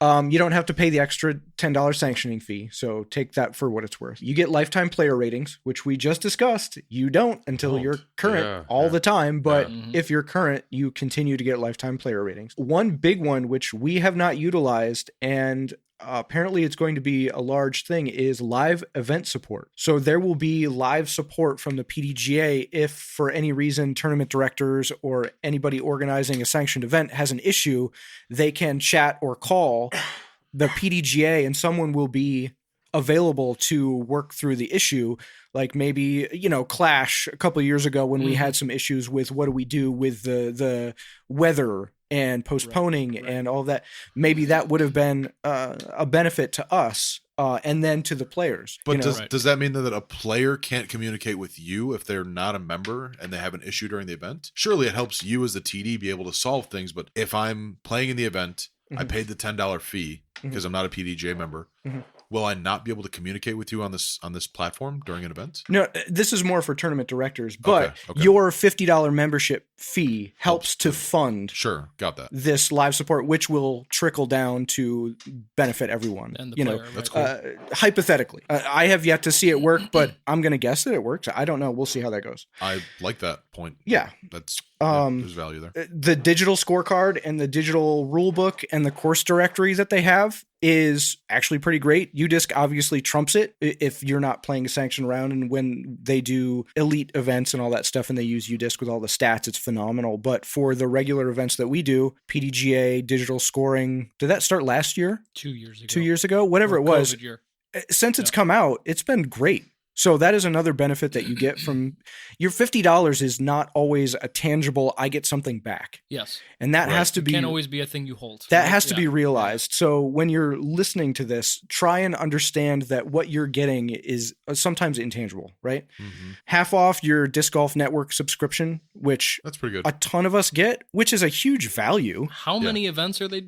You don't have to pay the extra $10 sanctioning fee, so take that for what it's worth. You get lifetime player ratings, which we just discussed. You don't until you're current all the time, but if you're current, you continue to get lifetime player ratings. One big one, which we have not utilized, and apparently it's going to be a large thing, is live event support. So there will be live support from the PDGA if for any reason tournament directors or anybody organizing a sanctioned event has an issue, they can chat or call the PDGA and someone will be available to work through the issue. Like maybe, Clash a couple of years ago when we had some issues with what do we do with the weather and postponing and all that. Maybe that would have been a benefit to us and then to the players. But does that mean that a player can't communicate with you if they're not a member and they have an issue during the event? Surely it helps you as the TD be able to solve things. But if I'm playing in the event, I paid the $10 fee because I'm not a PDGA member. Will I not be able to communicate with you on this platform during an event? No, this is more for tournament directors, but your $50 membership fee helps to fund got that. This live support, which will trickle down to benefit everyone. And the player, that's cool. Hypothetically, I have yet to see it work, but I'm going to guess that it works. I don't know. We'll see how that goes. I like that point. Yeah. That's there's value there. The digital scorecard and the digital rule book and the course directory that they have is actually pretty great. UDisc obviously trumps it if you're not playing a sanctioned round, and when they do elite events and all that stuff and they use UDisc with all the stats, it's phenomenal. But for the regular events that we do, PDGA, digital scoring, did that start last year? 2 years ago. 2 years ago? Whatever it was. COVID year. Since it's come out, it's been great. So that is another benefit that you get from your $50 is not always a tangible, I get something back. Yes. And that has to be, can't always be a thing you hold. that has to be realized. So when you're listening to this, try and understand that what you're getting is sometimes intangible, right? Half off your Disc Golf Network subscription, which That's pretty good. a ton of us get, which is a huge value. How many events are they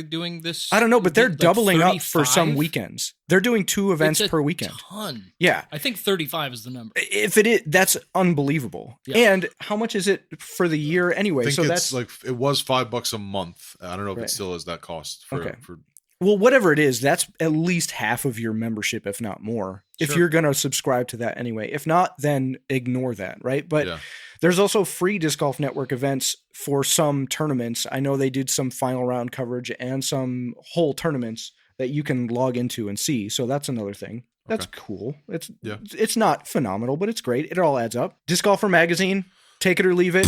doing this? I don't know, but they're like doubling up for some 35? weekends. They're doing 2 events It's a per weekend. ton. Yeah. I think 35 is the number. If it is, that's unbelievable. Yeah. And how much is it for the year anyway? I think So it's that's like it was $5 a month. I don't know if Right. it still is that cost for, Okay. for well, whatever it is, that's at least half of your membership, if not more. If Sure. you're going to subscribe to that anyway. If not, then ignore that, right? But yeah. there's also free Disc Golf Network events for some tournaments. I know they did some final round coverage and some whole tournaments that you can log into and see. So that's another thing. That's cool. It's not phenomenal, but it's great. It all adds up. Disc Golfer Magazine, take it or leave it.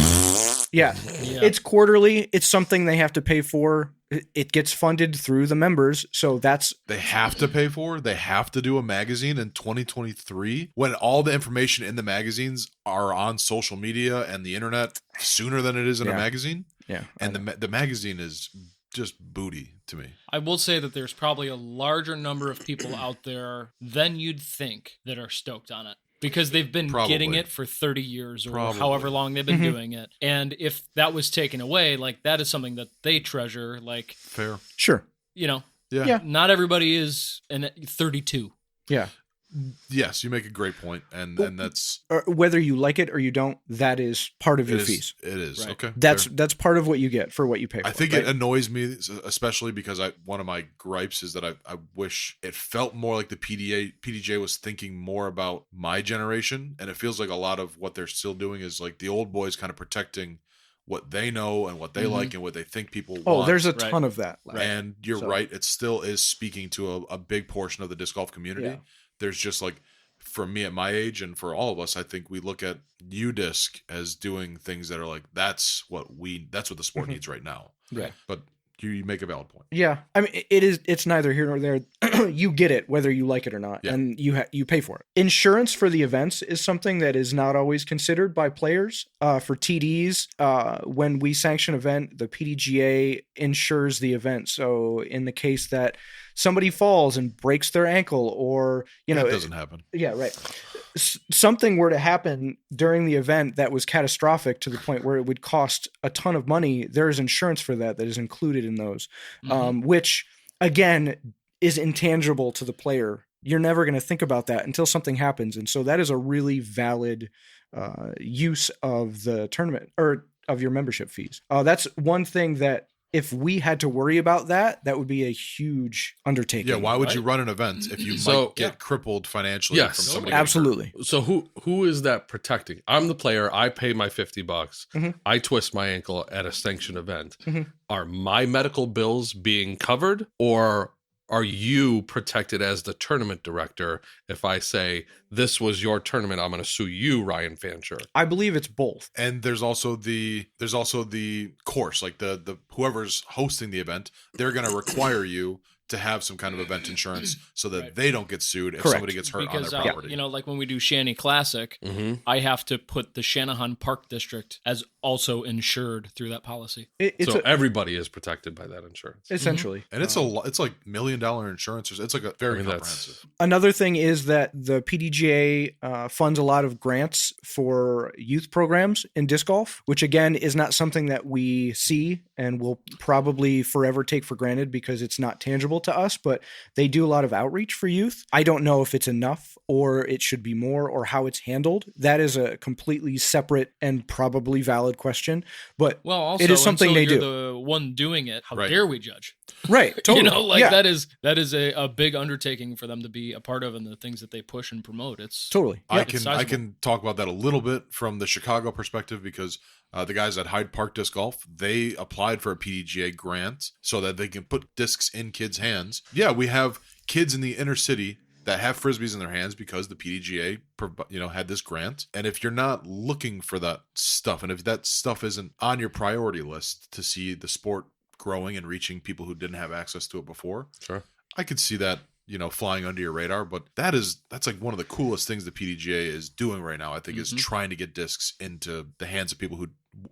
Yeah. It's quarterly. It's something they have to pay for. It gets funded through the members. So that's They have to pay for. They have to do a magazine in 2023 when all the information in the magazines are on social media and the internet sooner than it is in a magazine. Yeah. And the magazine is just booty to me. I will say that there's probably a larger number of people out there than you'd think that are stoked on it. Because they've been getting it for 30 years or however long they've been doing it. And if that was taken away, like that is something that they treasure. Like, fair. Sure. You know, Yeah. not everybody is 32. Yeah. Yes, you make a great point, and that's whether you like it or you don't, that is part of your fees. It is Right. okay. That's part of what you get for what you pay for. I think right? it annoys me, especially because one of my gripes is that I wish it felt more like the PDJ was thinking more about my generation, and it feels like a lot of what they're still doing is like the old boys kind of protecting what they know and what they like and what they think people want. Oh, there's a ton of that. And you're right, it still is speaking to a big portion of the disc golf community. Yeah. There's just like, for me at my age and for all of us, I think we look at UDisc as doing things that are like, that's what the sport needs right now. Right. But you make a valid point. Yeah, I mean, it's neither here nor there. You get it whether you like it or not, and you pay for it. Insurance for the events is something that is not always considered by players. For TDs, when we sanction an event, the PDGA insures the event. So in the case that somebody falls and breaks their ankle, or that doesn't happen. Yeah, right. Something were to happen during the event that was catastrophic to the point where it would cost a ton of money, there is insurance for that is included in those, which again is intangible to the player. You're never going to think about that until something happens. And so that is a really valid use of the tournament or of your membership fees. That's one thing that if we had to worry about that would be a huge undertaking. Yeah, why would you run an event if you might get crippled financially from somebody? Absolutely. So who is that protecting? I'm the player. I pay my $50. I twist my ankle at a sanctioned event. Are my medical bills being covered, or are you protected as the tournament director if I say this was your tournament, I'm going to sue you, Ryan Fancher? I believe it's both. And there's also the course, like the whoever's hosting the event, they're going to require you to have some kind of event insurance so that they don't get sued if somebody gets hurt on their property. Like when we do Shanny Classic, I have to put the Shanahan Park District as also insured through that policy. So everybody is protected by that insurance. Essentially. And it's it's like $1 million insurance. It's like a very comprehensive. Another thing is that the PDGA funds a lot of grants for youth programs in disc golf, which again is not something that we see and will probably forever take for granted because it's not tangible to us, but they do a lot of outreach for youth. I don't know if it's enough or it should be more or how it's handled. That is a completely separate and probably valid question, but also, it is something they do. The one doing it, how dare we judge? Right. Totally. That is a big undertaking for them to be a part of, and the things that they push and promote. It's totally. I can talk about that a little bit from the Chicago perspective because the guys at Hyde Park Disc Golf, they applied for a PDGA grant so that they can put discs in kids' hands. Yeah, we have kids in the inner city that have Frisbees in their hands because the PDGA, had this grant. And if you're not looking for that stuff, and if that stuff isn't on your priority list to see the sport growing and reaching people who didn't have access to it before, sure, I could see that flying under your radar, but that's like one of the coolest things the PDGA is doing right now, I think, is trying to get discs into the hands of people who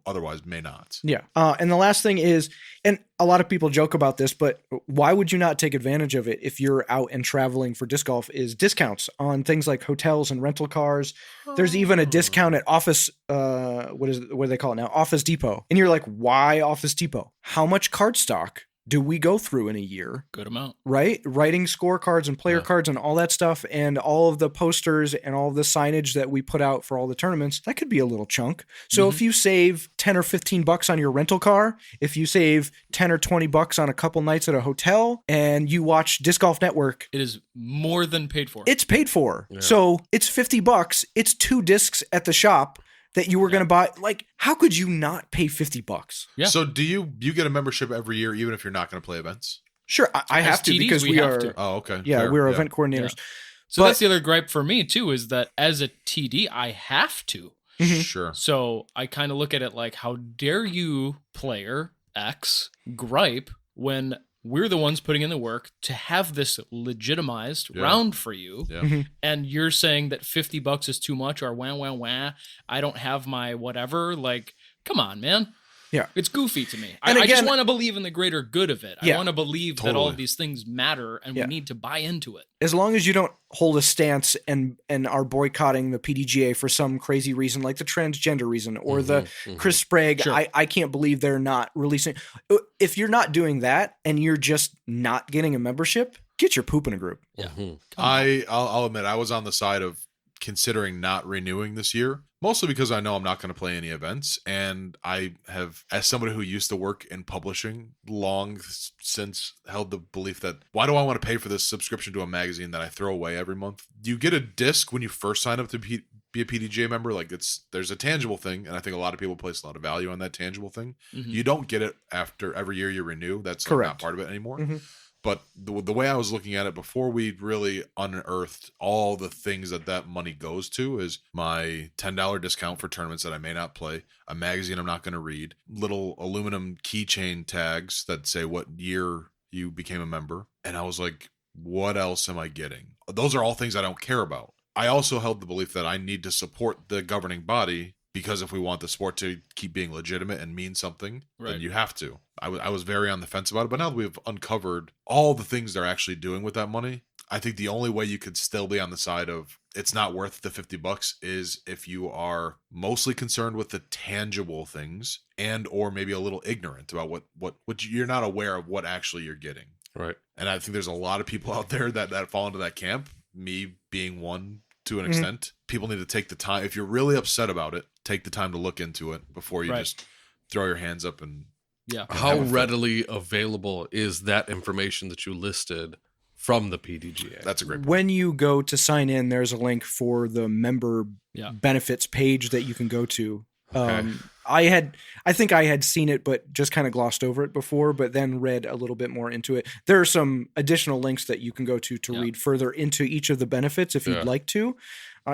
otherwise may not. Yeah. And the last thing is, and a lot of people joke about this, but why would you not take advantage of it if you're out and traveling for disc golf, is discounts on things like hotels and rental cars. There's even a discount at Office, what do they call it now? Office Depot. And you're like, why Office Depot? How much card stock do we go through in a year? Good amount. Right? Writing scorecards and player cards and all that stuff, and all of the posters and all of the signage that we put out for all the tournaments, that could be a little chunk. So if you save 10 or 15 bucks on your rental car, if you save 10 or 20 bucks on a couple nights at a hotel, and you watch Disc Golf Network, it is more than paid for. It's paid for. Yeah. So it's 50 bucks. It's 2 discs at the shop that you were going to buy. Like, how could you not pay 50 bucks? Yeah. So do you get a membership every year, even if you're not going to play events? Sure. I have to, because we are. To. Oh, okay. Yeah. Fair. We're event coordinators. Yeah. So that's the other gripe for me too, is that as a TD, I have to. Sure. So I kind of look at it like, how dare you, player X, gripe when we're the ones putting in the work to have this legitimized round for you. Yeah. And you're saying that 50 bucks is too much, or wah, I don't have my whatever. Like, come on, man. Yeah. It's goofy to me. And I just want to believe in the greater good of it. Yeah, I want to believe that all of these things matter, and we need to buy into it. As long as you don't hold a stance and are boycotting the PDGA for some crazy reason, like the transgender reason or the Chris Sprague, I can't believe they're not releasing. If you're not doing that and you're just not getting a membership, get your poop in a group. Yeah. I'll admit, I was on the side of considering not renewing this year, mostly because I know I'm not going to play any events, and I have, as somebody who used to work in publishing, long since held the belief that, why do I want to pay for this subscription to a magazine that I throw away every month? You get a disc when you first sign up to be a PDGA member. Like, there's a tangible thing, and I think a lot of people place a lot of value on that tangible thing. You don't get it after every year you renew. That's like not part of it anymore. But the way I was looking at it before we really unearthed all the things that money goes to is my $10 discount for tournaments that I may not play, a magazine I'm not going to read, little aluminum keychain tags that say what year you became a member. And I was like, what else am I getting? Those are all things I don't care about. I also held the belief that I need to support the governing body, because if we want the sport to keep being legitimate and mean something, then you have to. I was very on the fence about it, but now that we've uncovered all the things they're actually doing with that money, I think the only way you could still be on the side of it's not worth the 50 bucks is if you are mostly concerned with the tangible things, and or maybe a little ignorant about what you're not aware of what actually you're getting. Right. And I think there's a lot of people out there that fall into that camp, me being one to an extent. People need to take the time. If you're really upset about it, take the time to look into it before you just throw your hands up and How readily available is that information that you listed from the PDGA? That's a great point. When you go to sign in, there's a link for the member benefits page that you can go to. Okay. I think I had seen it, but just kind of glossed over it before, but then read a little bit more into it. There are some additional links that you can go to read further into each of the benefits if you'd like to.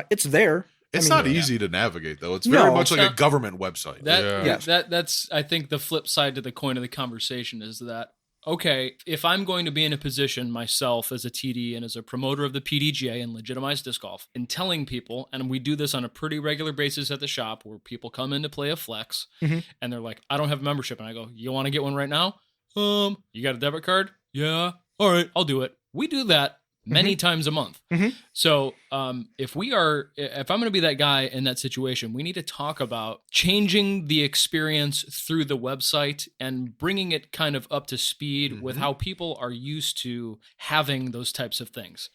It's there. It's not easy to navigate, though. It's very much like a government website. That's I think the flip side to the coin of the conversation is that, okay, if I'm going to be in a position myself as a TD and as a promoter of the PDGA and legitimized disc golf, and telling people, and we do this on a pretty regular basis at the shop where people come in to play a flex and they're like, I don't have a membership. And I go, you want to get one right now? You got a debit card? Yeah. All right, I'll do it. We do that many times a month. So if I'm going to be that guy in that situation, we need to talk about changing the experience through the website and bringing it kind of up to speed with how people are used to having those types of things.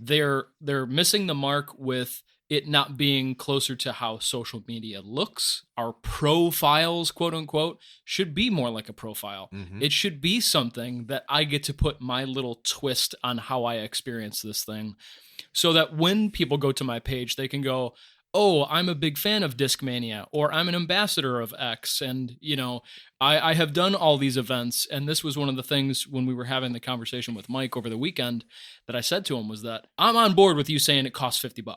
They're missing the mark with it not being closer to how social media looks. Our profiles, quote unquote, should be more like a profile. It should be something that I get to put my little twist on how I experience this thing, so that when people go to my page, they can go, oh, I'm a big fan of Discmania, or I'm an ambassador of X, and, you know, I have done all these events. And this was one of the things when we were having the conversation with Mike over the weekend that I said to him was that I'm on board with you saying it costs $50.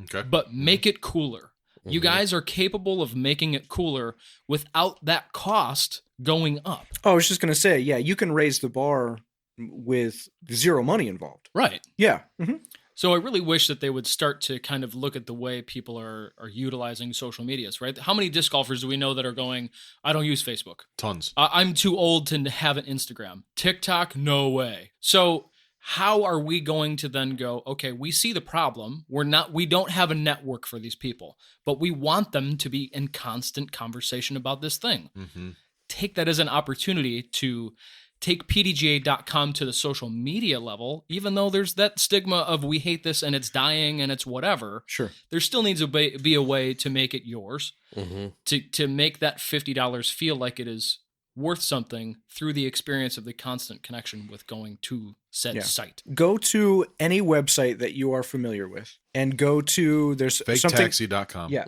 Okay. But make it cooler. You guys are capable of making it cooler without that cost going up. Oh, I was just going to say, you can raise the bar with zero money involved. Right. Yeah. Mm-hmm. So I really wish that they would start to kind of look at the way people are utilizing social medias, right? How many disc golfers do we know that are going, I don't use Facebook? Tons. I'm too old to have an Instagram. TikTok? No way. So how are we going to then go, okay, we see the problem. We don't have a network for these people, but we want them to be in constant conversation about this thing. Mm-hmm. Take that as an opportunity to take PDGA.com to the social media level, even though there's that stigma of we hate this and it's dying and it's whatever. Sure. There still needs to be a way to make it yours, to make that $50 feel like it is worth something through the experience of the constant connection with going to said site. Go to any website that you are familiar with and go to FakeTaxi.com. Yeah.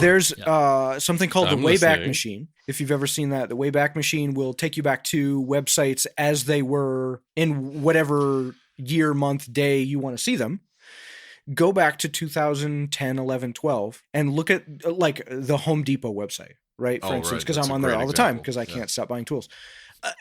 There's something called the Wayback Machine. If you've ever seen that, the Wayback Machine will take you back to websites as they were in whatever year, month, day you want to see them. Go back to 2010, 11, 12 and look at like the Home Depot website, right? For instance, because I'm on there all the time because I can't stop buying tools.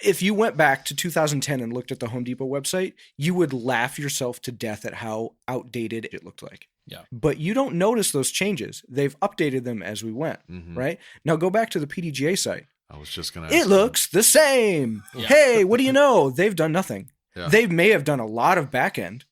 If you went back to 2010 and looked at the Home Depot website, you would laugh yourself to death at how outdated it looked like. Yeah. But you don't notice those changes. They've updated them as we went, right? Now go back to the PDGA site. I was just going to It looks the same. Yeah. Hey, what do you know? They've done nothing. Yeah. They may have done a lot of back end.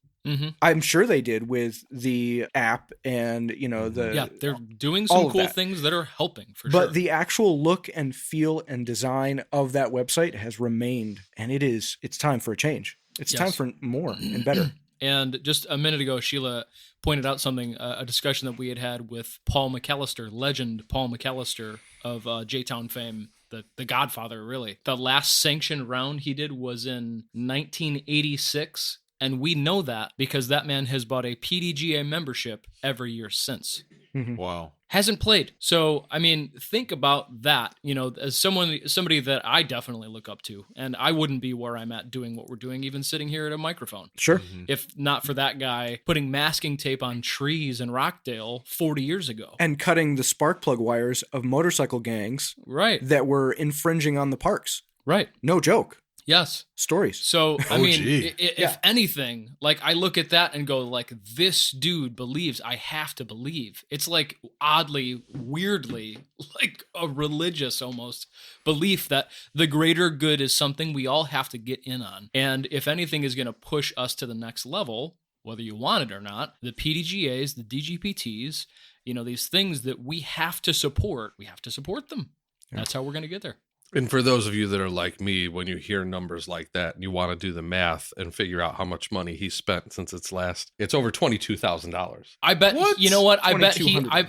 I'm sure they did with the app and, they're doing some cool things that are helping for sure. But the actual look and feel and design of that website has remained, and it's time for a change. It's time for more and better. And just a minute ago, Sheila pointed out something, a discussion that we had with Paul McAllister, legend Paul McAllister of J-Town fame, the Godfather, really. The last sanctioned round he did was in 1986. And we know that because that man has bought a PDGA membership every year since. Wow. Hasn't played. So, I mean, think about that, as somebody that I definitely look up to. And I wouldn't be where I'm at doing what we're doing, even sitting here at a microphone. Sure. If not for that guy putting masking tape on trees in Rockdale 40 years ago. And cutting the spark plug wires of motorcycle gangs that were infringing on the parks. Right. No joke. Yes. Stories. So, I mean, if anything, like I look at that and go like, this dude believes, I have to believe. It's like oddly, weirdly, like a religious almost belief that the greater good is something we all have to get in on. And if anything is going to push us to the next level, whether you want it or not, the PDGAs, the DGPTs, these things that we have to support them. That's how we're going to get there. And for those of you that are like me, when you hear numbers like that and you want to do the math and figure out how much money he spent since it's over $22,000. I bet, you know what? I bet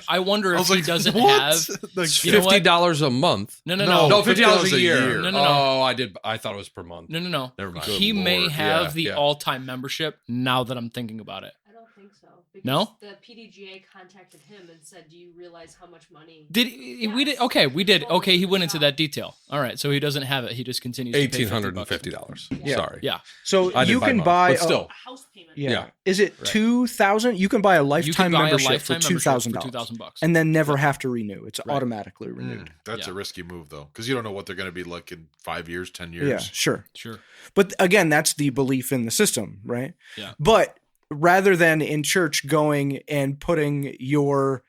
I wonder if he doesn't have $50 a month. No, $50 a year. No. Oh, I thought it was per month. No. Never mind. He may have the all-time membership now that I'm thinking about it. I don't think so. Because no? The PDGA contacted him and said, do you realize how much money? We did. Okay, we did. Okay, he went into that detail. All right, so he doesn't have it. He just continues to pay $1,850. Yeah. Sorry. Yeah. So you can buy a house payment. Yeah. Is it $2,000? You can buy a lifetime membership for $2,000 and then never have to renew. It's automatically renewed. That's a risky move though, because you don't know what they're going to be like in 5 years, 10 years. Yeah, sure. Sure. But again, that's the belief in the system, right? Yeah. But rather than in church going and putting your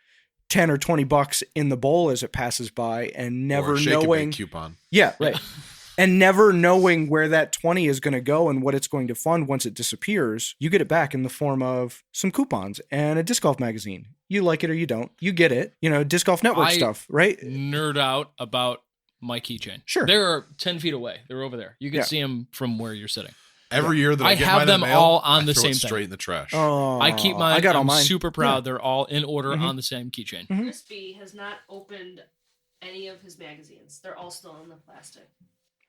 10 or 20 bucks in the bowl as it passes by and never knowing coupon. Yeah, right. And never knowing where that 20 is going to go and what it's going to fund once it disappears, you get it back in the form of some coupons and a disc golf magazine. You like it or you don't. You get it. Disc golf network stuff, right? Nerd out about my keychain. Sure. They're 10 feet away. They're over there. You can see them from where you're sitting. Every year that I get have mine them in the mail, all on the throw same it straight thing. in the trash. Oh, I keep mine. I got all I'm mine. super proud. They're all in order on the same keychain. Crispy has not opened any of his magazines. They're all still in the plastic.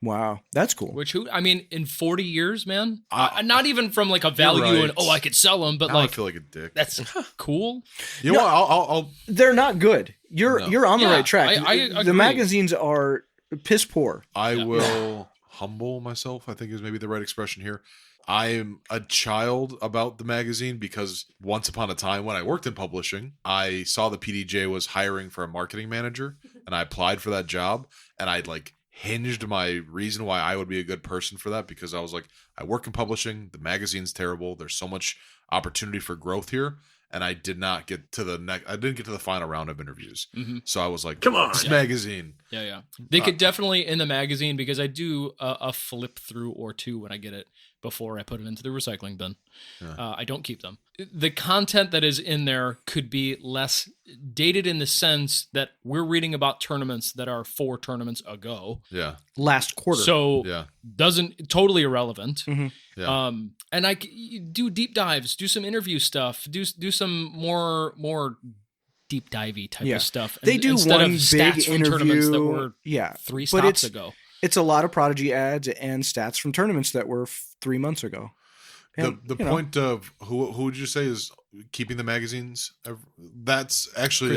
Wow, that's cool. In 40 years, man, not even from like a value and I could sell them, but now like I feel like a dick. That's cool. You know what? I'll They're not good. You're on the right track. I agree. The magazines are piss poor. I will humble myself, I think is maybe the right expression here. I'm a child about the magazine because once upon a time when I worked in publishing, I saw the PDJ was hiring for a marketing manager and I applied for that job and I'd like hinged my reason why I would be a good person for that, because I was like, I work in publishing, the magazine's terrible, there's so much opportunity for growth here, and I did not get to I didn't get to the final round of interviews. So I was like, come on, this magazine. Yeah. They could definitely in the magazine, because I do a flip through or two when I get it before I put it into the recycling bin. I don't keep them. The content that is in there could be less dated in the sense that we're reading about tournaments that are 4 tournaments ago. Yeah. Last quarter. So doesn't totally irrelevant. Yeah. And I do deep dives, do some interview stuff, do some more deep divey type of stuff. They do instead one of stats big from tournaments that interview. were 3 but stops ago. It's a lot of Prodigy ads and stats from tournaments that were 3 months ago. And, the point of who would you say is keeping the magazines? That's actually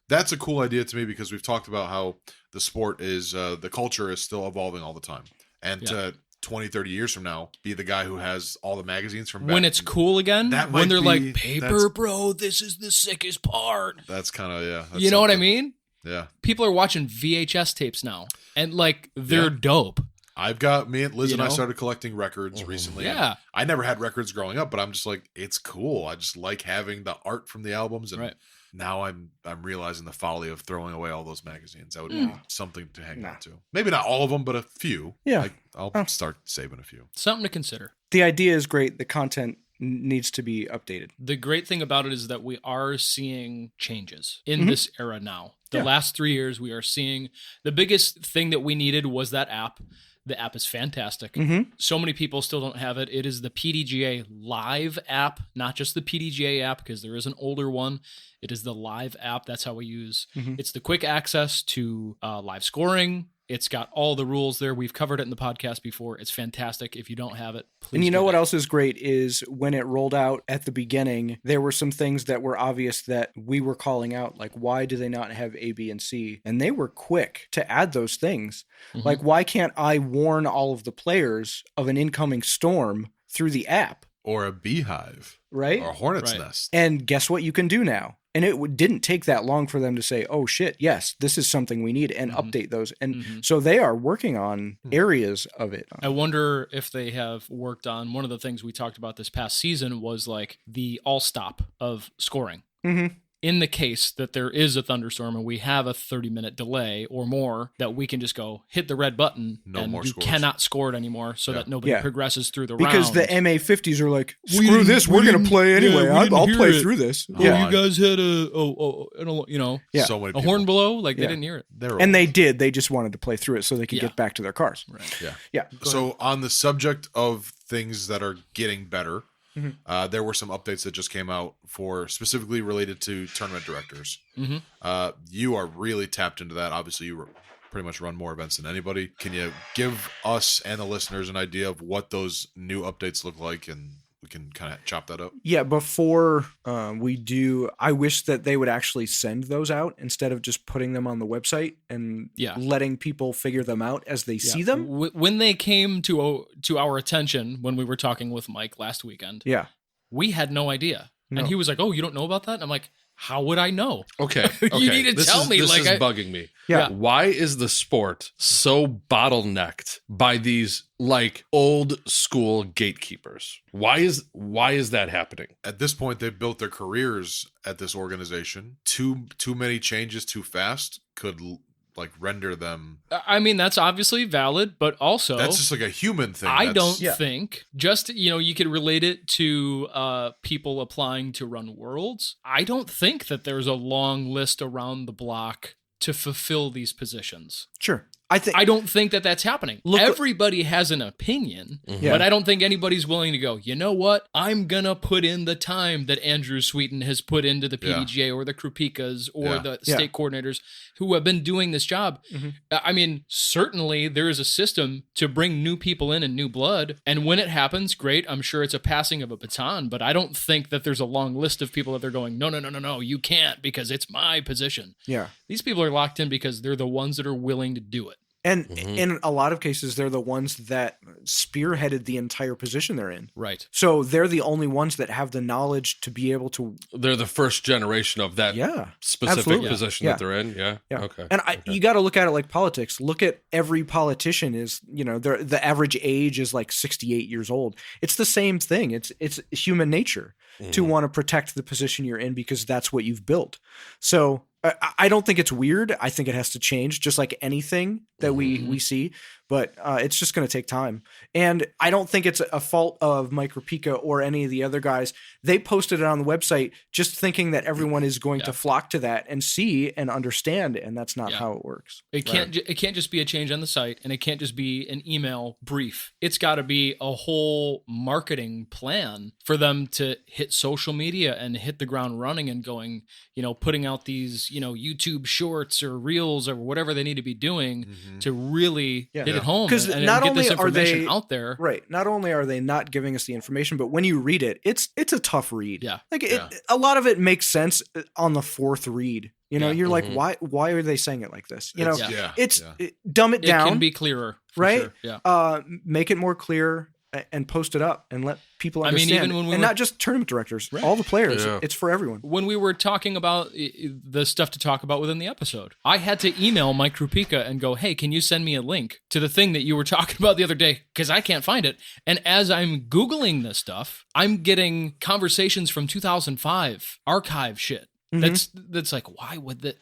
that's a cool idea to me, because we've talked about how the sport is the culture is still evolving all the time, and to 20, 30 years from now, be the guy who has all the magazines from back when it's cool again, that when they're be, like, paper, bro, this is the sickest part. That's kind of you know what I mean? Yeah. People are watching VHS tapes now, and like they're dope. I've got Liz and I started collecting records recently. Yeah. I never had records growing up, but I'm just like, it's cool. I just like having the art from the albums, and now I'm realizing the folly of throwing away all those magazines. That would be something to hang on to. Maybe not all of them, but a few. Yeah. I'll start saving a few. Something to consider. The idea is great. The content needs to be updated. The great thing about it is that we are seeing changes in this era now. The last 3 years, we are seeing the biggest thing that we needed was that app. The app is fantastic. So many people still don't have it. It is the PDGA Live app, not just the PDGA app, because there is an older one. It is the Live app. That's how we use. It's the quick access to live scoring. It's got all the rules there. We've covered it in the podcast before. It's fantastic. If you don't have it, please. And you know what else is great is when it rolled out at the beginning, there were some things that were obvious that we were calling out, like why do they not have A, B, and C? And they were quick to add those things. Like, why can't I warn all of the players of an incoming storm through the app? Or a beehive. Right? Or a hornet's nest. And guess what you can do now? And it didn't take that long for them to say, oh shit, yes, this is something we need, and update those. And so they are working on areas of it. I wonder if they have worked on, one of the things we talked about this past season was like the all stop of scoring. In the case that there is a thunderstorm and we have a 30-minute delay or more, that we can just go hit the red button and you cannot score it anymore, so that nobody progresses through the round. Because the MA50s are like, screw this, we're going to play anyway. I'll play through this. You guys had a horn below? Like they didn't hear it. And they did. They just wanted to play through it so they could get back to their cars. Right. Yeah. So on the subject of things that are getting better, there were some updates that just came out for specifically related to tournament directors. You are really tapped into that. Obviously, you pretty much run more events than anybody. Can you give us and the listeners an idea of what those new updates look like, and we can kind of chop that up? Yeah, before we do, I wish that they would actually send those out instead of just putting them on the website and letting people figure them out as they see them. When they came to our attention when we were talking with Mike last weekend, we had no idea. No. And he was like, oh, you don't know about that? And I'm like, how would I know? Okay. You need to tell me. This is bugging me. Yeah. Why is the sport so bottlenecked by these like old school gatekeepers? Why is that happening? At this point, they've built their careers at this organization. Too many changes too fast could like render them. I mean, that's obviously valid, but also that's just like a human thing. I don't think just, you could relate it to people applying to run Worlds. I don't think that there's a long list around the block to fulfill these positions. Sure. I don't think that that's happening. Everybody has an opinion, but I don't think anybody's willing to go, you know what? I'm going to put in the time that Andrew Sweeten has put into the PDGA or the Krupikas or the state coordinators who have been doing this job. I mean, certainly there is a system to bring new people in and new blood. And when it happens, great. I'm sure it's a passing of a baton, but I don't think that there's a long list of people that they're going, no, you can't because it's my position. Yeah. These people are locked in because they're the ones that are willing to do it. And in a lot of cases, they're the ones that spearheaded the entire position they're in. Right. So they're the only ones that have the knowledge to be able to. They're the first generation of that specific absolutely. position that they're in. Yeah. Okay. And you got to look at it like politics. Look at every politician is, the average age is like 68 years old. It's the same thing. It's human nature to want to protect the position you're in because that's what you've built. So I don't think it's weird. I think it has to change, just like anything that we see. But it's just going to take time. And I don't think it's a fault of Mike Rapika or any of the other guys. They posted it on the website just thinking that everyone is going to flock to that and see and understand. And that's not how it works. It can't just be a change on the site, and it can't just be an email brief. It's got to be a whole marketing plan for them to hit social media and hit the ground running and going, putting out these, YouTube shorts or reels or whatever they need to be doing to really hit it home and not get only this are information they out there. Right. Not only are they not giving us the information, but when you read it, it's a tough read. Yeah. A lot of it makes sense on the fourth read. You're like, why are they saying it like this? Dumb it down. It can be clearer. Right. Sure. Yeah. Make it more clear and post it up and let people understand. Even when we and not just tournament directors, all the players. Yeah. It's for everyone. When we were talking about the stuff to talk about within the episode, I had to email Mike Krupika and go, hey, can you send me a link to the thing that you were talking about the other day? Because I can't find it. And as I'm Googling this stuff, I'm getting conversations from 2005 archive shit. That's like, why would that?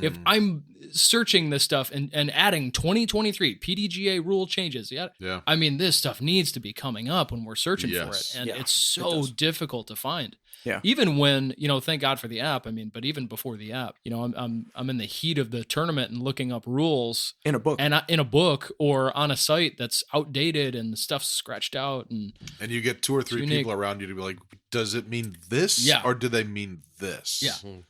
If I'm searching this stuff and adding 2023 PDGA rule changes, I mean, this stuff needs to be coming up when we're searching for it, and it's so difficult to find. Yeah. Even when, thank God for the app. I mean, but even before the app, I'm in the heat of the tournament and looking up rules in a book or on a site that's outdated and the stuff's scratched out, and you get two or three people around you to be like, does it mean this? Yeah. Or do they mean this?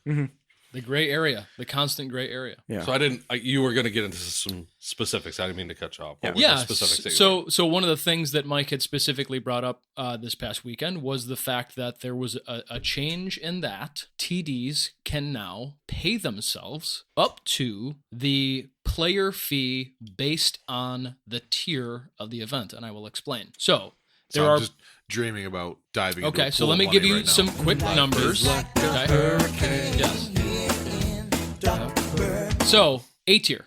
Yeah. The gray area, the constant gray area. Yeah. So you were going to get into some specifics. I didn't mean to cut you off. Specifics. So one of the things that Mike had specifically brought up this past weekend was the fact that there was a change in that TDs can now pay themselves up to the player fee based on the tier of the event, and I will explain. So I'm just dreaming about diving. Okay, into a so pool let me of give money you right now. some quick numbers. Okay. Yes. So A tier,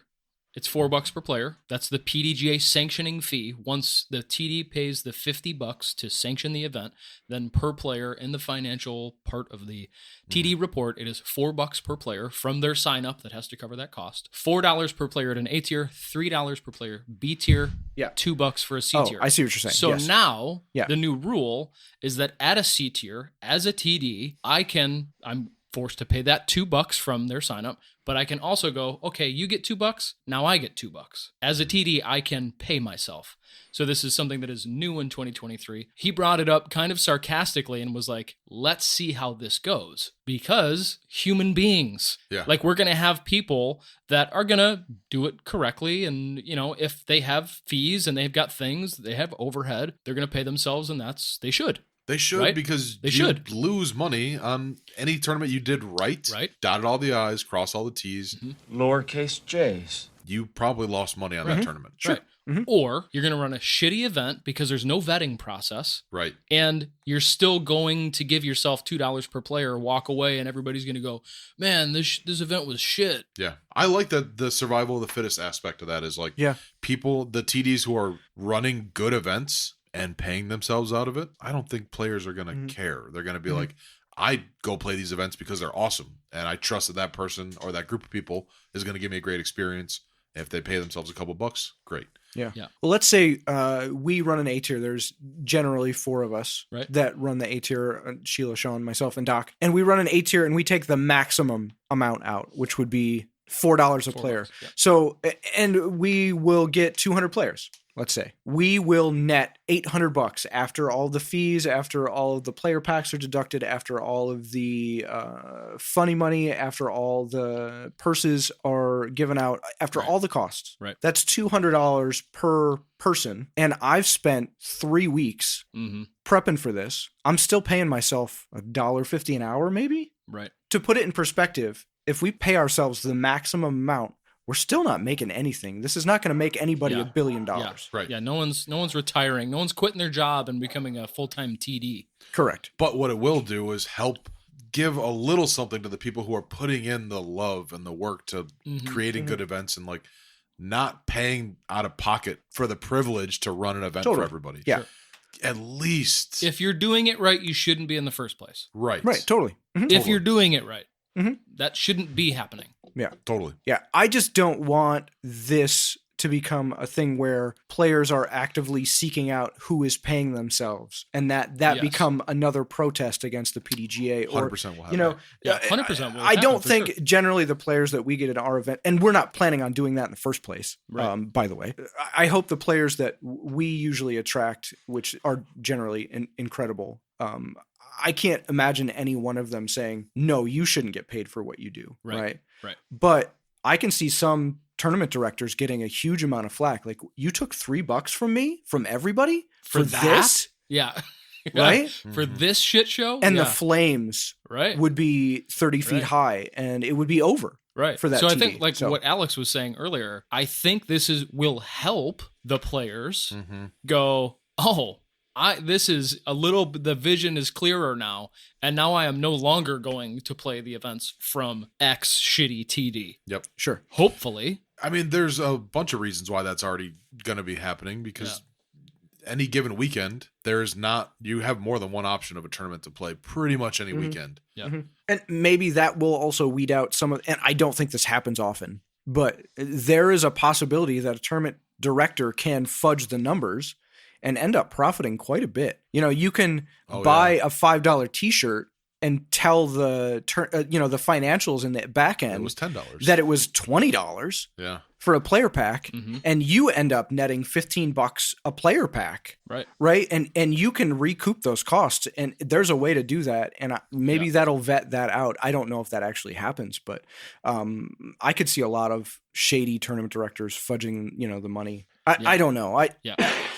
it's $4 per player. That's the PDGA sanctioning fee. Once the TD pays the $50 to sanction the event, then per player in the financial part of the TD report, it is $4 per player from their sign up that has to cover that cost. $4 per player at an A tier, $3 per player B tier, $2 for a C tier. I see what you're saying. So now the new rule is that at a C tier, as a TD, I'm forced to pay that $2 from their sign up, but I can also go, okay, you get $2, now I get $2. As a TD, I can pay myself. So this is something that is new in 2023. He brought it up kind of sarcastically and was like, let's see how this goes, because human beings, like we're going to have people that are going to do it correctly. And, if they have fees and they've got things, they have overhead, they're going to pay themselves, and they should. They should, right? Because you should lose money on any tournament you did right. Dotted all the I's, crossed all the T's. Lowercase J's. You probably lost money on that tournament. Sure. Right. Or you're going to run a shitty event because there's no vetting process. Right. And you're still going to give yourself $2 per player, walk away, and everybody's going to go, man, this event was shit. Yeah. I like that the survival of the fittest aspect of that is like people, the TDs who are running good events and paying themselves out of it. I don't think players are going to care. They're going to be like, I go play these events because they're awesome. And I trust that person or that group of people is going to give me a great experience. If they pay themselves a couple bucks, great. Yeah. Well, let's say we run an A tier. There's generally 4 of us that run the A tier, Sheila, Sean, myself, and Doc. And we run an A tier and we take the maximum amount out, which would be $4 a player. Yeah. So, and we will get 200 players. Let's say we will net $800 after all the fees, after all of the player packs are deducted, after all of the funny money, after all the purses are given out, after all the costs. Right. That's $200 per person. And I've spent 3 weeks prepping for this. I'm still paying myself $1.50 an hour, maybe. Right. To put it in perspective, if we pay ourselves the maximum amount we're still not making anything. This is not going to make anybody $1 billion. Yeah. Right. Yeah. No one's retiring. No one's quitting their job and becoming a full-time TD. Correct. But what it will do is help give a little something to the people who are putting in the love and the work to creating good events and like not paying out of pocket for the privilege to run an event for everybody. Yeah. Sure. At least If you're doing it right, you shouldn't be in the first place. right. Right. Totally. If you're doing it right, Mhm. that shouldn't be happening. Yeah. Totally. Yeah. I just don't want this to become a thing where players are actively seeking out who is paying themselves, and that Yes. become another protest against the PDGA. Or 100% will you know, happen. Yeah, 100% will I don't happen for think sure. generally the players that we get at our event, and we're not planning on doing that in the first place. Right. By the way, I hope the players that we usually attract, which are generally incredible. I can't imagine any one of them saying, "No, you shouldn't get paid for what you do." Right. But I can see some tournament directors getting a huge amount of flack. Like, you took $3 from me, from everybody for this, Yeah. right? For this shit show? And Yeah. the flames Right. would be 30 feet Right. high, and it would be over. Right. For that so I TD. think like So- what Alex was saying earlier, I think this will help the players go, oh, this is the vision is clearer now, and now I am no longer going to play the events from X shitty TD. Yep. Sure. Hopefully. I mean, there's a bunch of reasons why that's already going to be happening because any given weekend, you have more than one option of a tournament to play pretty much any weekend. Yeah. And maybe that will also weed out some of, and I don't think this happens often, but there is a possibility that a tournament director can fudge the numbers and end up profiting quite a bit. You know, you can buy a $5 t-shirt and tell the the financials in the back end It was $10. that it was $20 Yeah. for a player pack, and you end up netting $15 a player pack. Right. And you can recoup those costs, and there's a way to do that. And maybe that'll vet that out. I don't know if that actually happens, but I could see a lot of shady tournament directors fudging, the money. I don't know.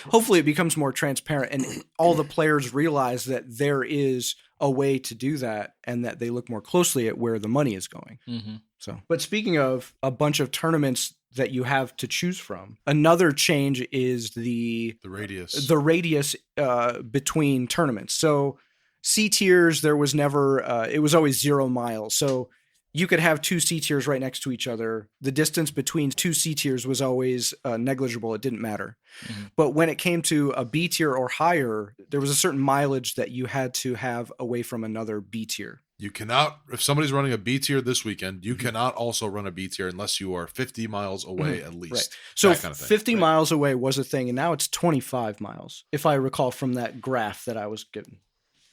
Hopefully it becomes more transparent and all the players realize that there is a way to do that and that they look more closely at where the money is going. So, but speaking of a bunch of tournaments that you have to choose from, another change is the radius. The radius between tournaments. So C tiers, there was never, it was always 0 miles. So you could have 2 C tiers right next to each other. The distance between 2 C tiers was always negligible. It didn't matter. But when it came to a B tier or higher, there was a certain mileage that you had to have away from another B tier. You cannot, if somebody's running a B tier this weekend, you cannot also run a B tier unless you are 50 miles away at least. Right. So that kind of thing. 50 miles away was a thing, and now it's 25 miles, if I recall from that graph that I was given.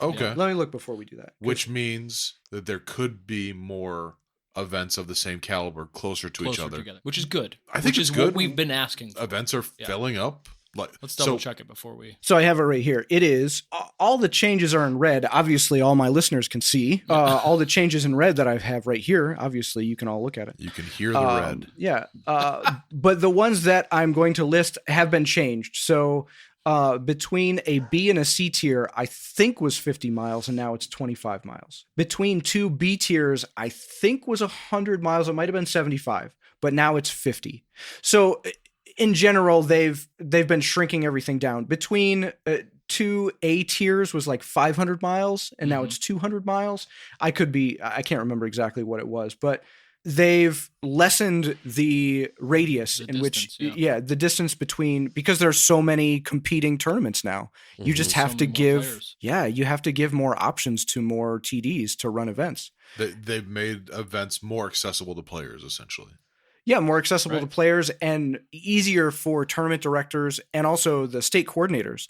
Okay. Let me look before we do that. Which means that there could be more events of the same caliber closer to each other. Together, which is good. I think which it's is good. what we've been asking for. Events are filling up. Let's double check it before we. So I have it right here. It is all the changes are in red. Obviously, all my listeners can see all the changes in red that I have right here. Obviously, you can all look at it. You can hear the red. Yeah. But the ones that I'm going to list have been changed. So between a B and a C tier, I think was 50 miles, and now it's 25 miles. Between 2 B tiers, I think was 100 miles. It might have been 75, but now it's 50. So in general, they've been shrinking everything down. Between 2 A tiers was like 500 miles, and now it's 200 miles. I can't remember exactly what it was, but they've lessened the radius the distance between, because there's so many competing tournaments now. You just have to give you have to give more options to more TDs to run events. They've made events more accessible to players, essentially. Yeah, more accessible to players and easier for tournament directors and also the state coordinators.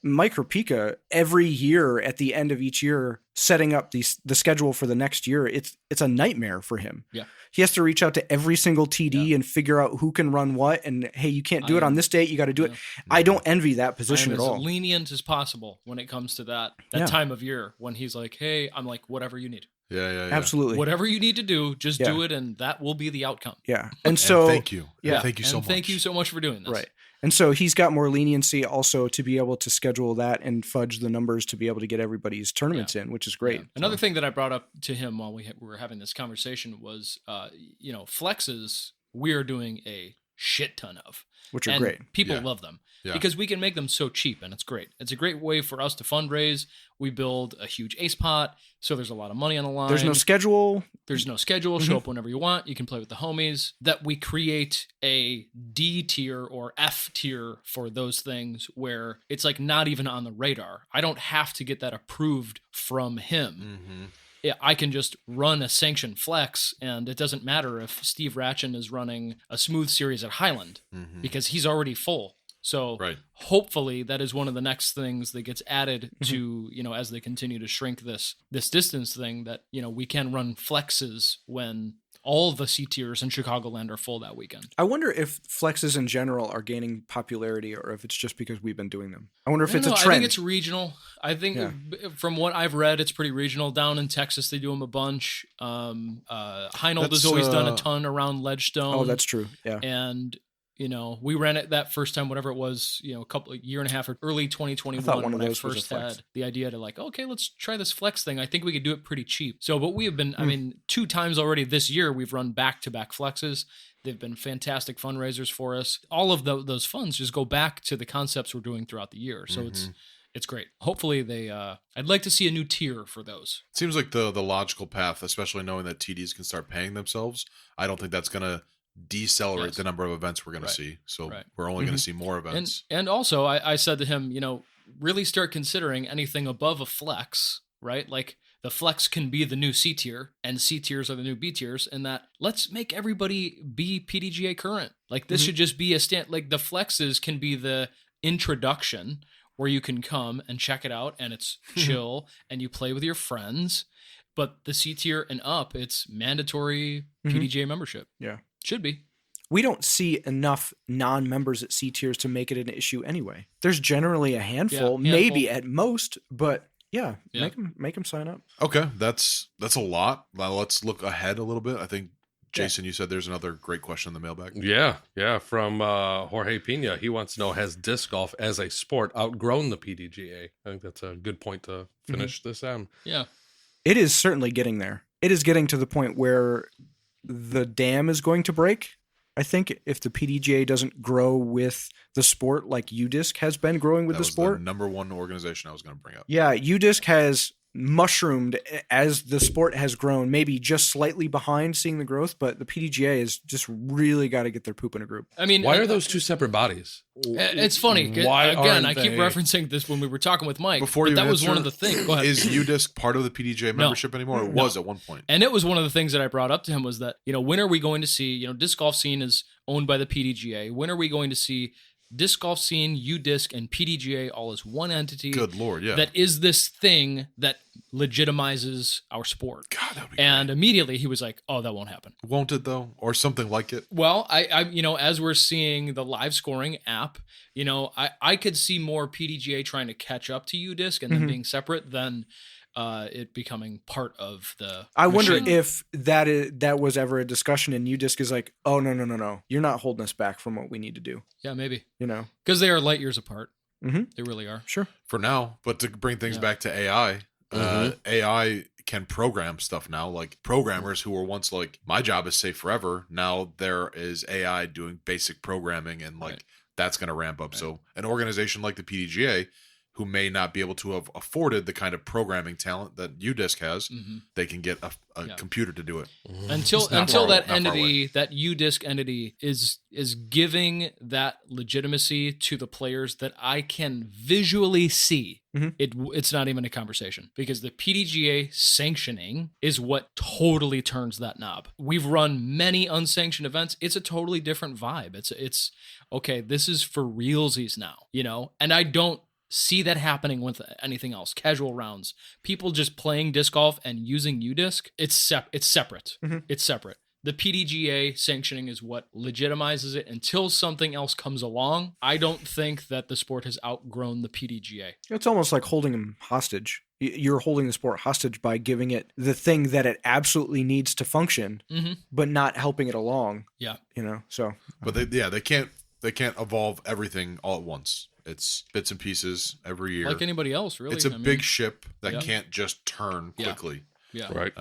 Mike Rapika, every year at the end of each year, setting up the schedule for the next year, it's a nightmare for him. Yeah. He has to reach out to every single TD and figure out who can run what, and hey, you can't do it on this date, you got to do it. I don't envy that position at all. As lenient as possible when it comes to that time of year when he's like, hey, I'm like, whatever you need. Yeah. Absolutely. Whatever you need to do, just do it, and that will be the outcome. Yeah. And so thank you. Yeah. Thank you so much. Thank you so much for doing this. Right. And so he's got more leniency also to be able to schedule that and fudge the numbers to be able to get everybody's tournaments in, which is great. Yeah. Another thing that I brought up to him while we were having this conversation was, flexes we are doing a shit ton of. Which are and great. People Yeah. love them Yeah. because we can make them so cheap, and it's great. It's a great way for us to fundraise. We build a huge ace pot, so there's a lot of money on the line. There's no schedule. There's no schedule. Show up whenever you want. You can play with the homies. That we create a D tier or F tier for those things where it's like not even on the radar. I don't have to get that approved from him. Yeah, I can just run a sanctioned flex, and it doesn't matter if Steve Ratchin is running a smooth series at Highland because he's already full. So hopefully that is one of the next things that gets added to, as they continue to shrink this distance thing, that, we can run flexes when all the C tiers in Chicagoland are full that weekend. I wonder if flexes in general are gaining popularity or if it's just because we've been doing them. I wonder if it's a trend. I think it's regional. I think from what I've read, it's pretty regional. Down in Texas, they do them a bunch. Heinold has always done a ton around Ledgestone. Oh, that's true. Yeah. And we ran it that first time, whatever it was, a year and a half or early 2021 I thought one of when I those was a first flex. had the idea to okay, let's try this flex thing. I think we could do it pretty cheap. So, but we have been, 2 times already this year, we've run back-to-back flexes. They've been fantastic fundraisers for us. All of those funds just go back to the concepts we're doing throughout the year. So it's great. Hopefully I'd like to see a new tier for those. It seems like the logical path, especially knowing that TDs can start paying themselves. I don't think that's going to decelerate the number of events we're going to see. So we're only going to see more events. And also I said to him, really start considering anything above a flex, right? Like the flex can be the new C tier and C tiers are the new B tiers, and that let's make everybody be PDGA current. Like this should just be like the flexes can be the introduction where you can come and check it out and it's chill and you play with your friends. But the C tier and up, it's mandatory PDGA membership. Yeah. Should be. We don't see enough non-members at C tiers to make it an issue anyway. There's generally a handful, maybe at most, but make them sign up. Okay, that's a lot. Now let's look ahead a little bit. I think Jason, you said there's another great question in the mailbag. Yeah, from Jorge Pina. He wants to know, has disc golf as a sport outgrown the PDGA? I think that's a good point to finish this on. Yeah. It is certainly getting there. It is getting to the point where the dam is going to break. I think if the PDGA doesn't grow with the sport like UDisc has been growing with That the was sport. the number one organization I was going to bring up. Yeah, UDisc has mushroomed as the sport has grown, maybe just slightly behind seeing the growth, but the PDGA has just really got to get their poop in a group. I mean, why are those two separate bodies? It's funny. Why again, I aren't keep they- referencing this when we were talking with Mike. Before but you that was answer, one of the things. Go ahead. Is UDisc part of the PDGA membership anymore? It was at one point. And it was one of the things that I brought up to him was that, when are we going to see, disc golf scene is owned by the PDGA. When are we going to see disc golf scene, UDisc, and PDGA all as one entity? Good Lord, yeah. That is this thing that legitimizes our sport. God, that would be And immediately he was like, oh, that won't happen. Won't it though? Or something like it? Well, I as we're seeing the live scoring app, I could see more PDGA trying to catch up to UDisc and then being separate than it becoming part of the I wonder machine. if that was ever a discussion and UDisc is like, oh, no. You're not holding us back from what we need to do. Yeah, maybe. Because they are light years apart. Mm-hmm. They really are. Sure. For now, but to bring things back to AI, AI can program stuff now. Like programmers who were once like, my job is safe forever. Now there is AI doing basic programming and that's going to ramp up. So an organization like the PDGA, who may not be able to have afforded the kind of programming talent that UDisc has, they can get a computer to do it. Until that entity, that UDisc entity is giving that legitimacy to the players that I can visually see. It's not even a conversation because the PDGA sanctioning is what totally turns that knob. We've run many unsanctioned events. It's a totally different vibe. It's okay. This is for realsies now, and I don't see that happening with anything else. Casual rounds, people just playing disc golf and using UDisc. It's separate. It's separate. The PDGA sanctioning is what legitimizes it until something else comes along. I don't think that the sport has outgrown the PDGA. It's almost like holding them hostage. You're holding the sport hostage by giving it the thing that it absolutely needs to function, but not helping it along. Yeah. So. But they can't evolve everything all at once. It's bits and pieces every year. Like anybody else, really. It's a big ship that can't just turn quickly. Yeah. Right.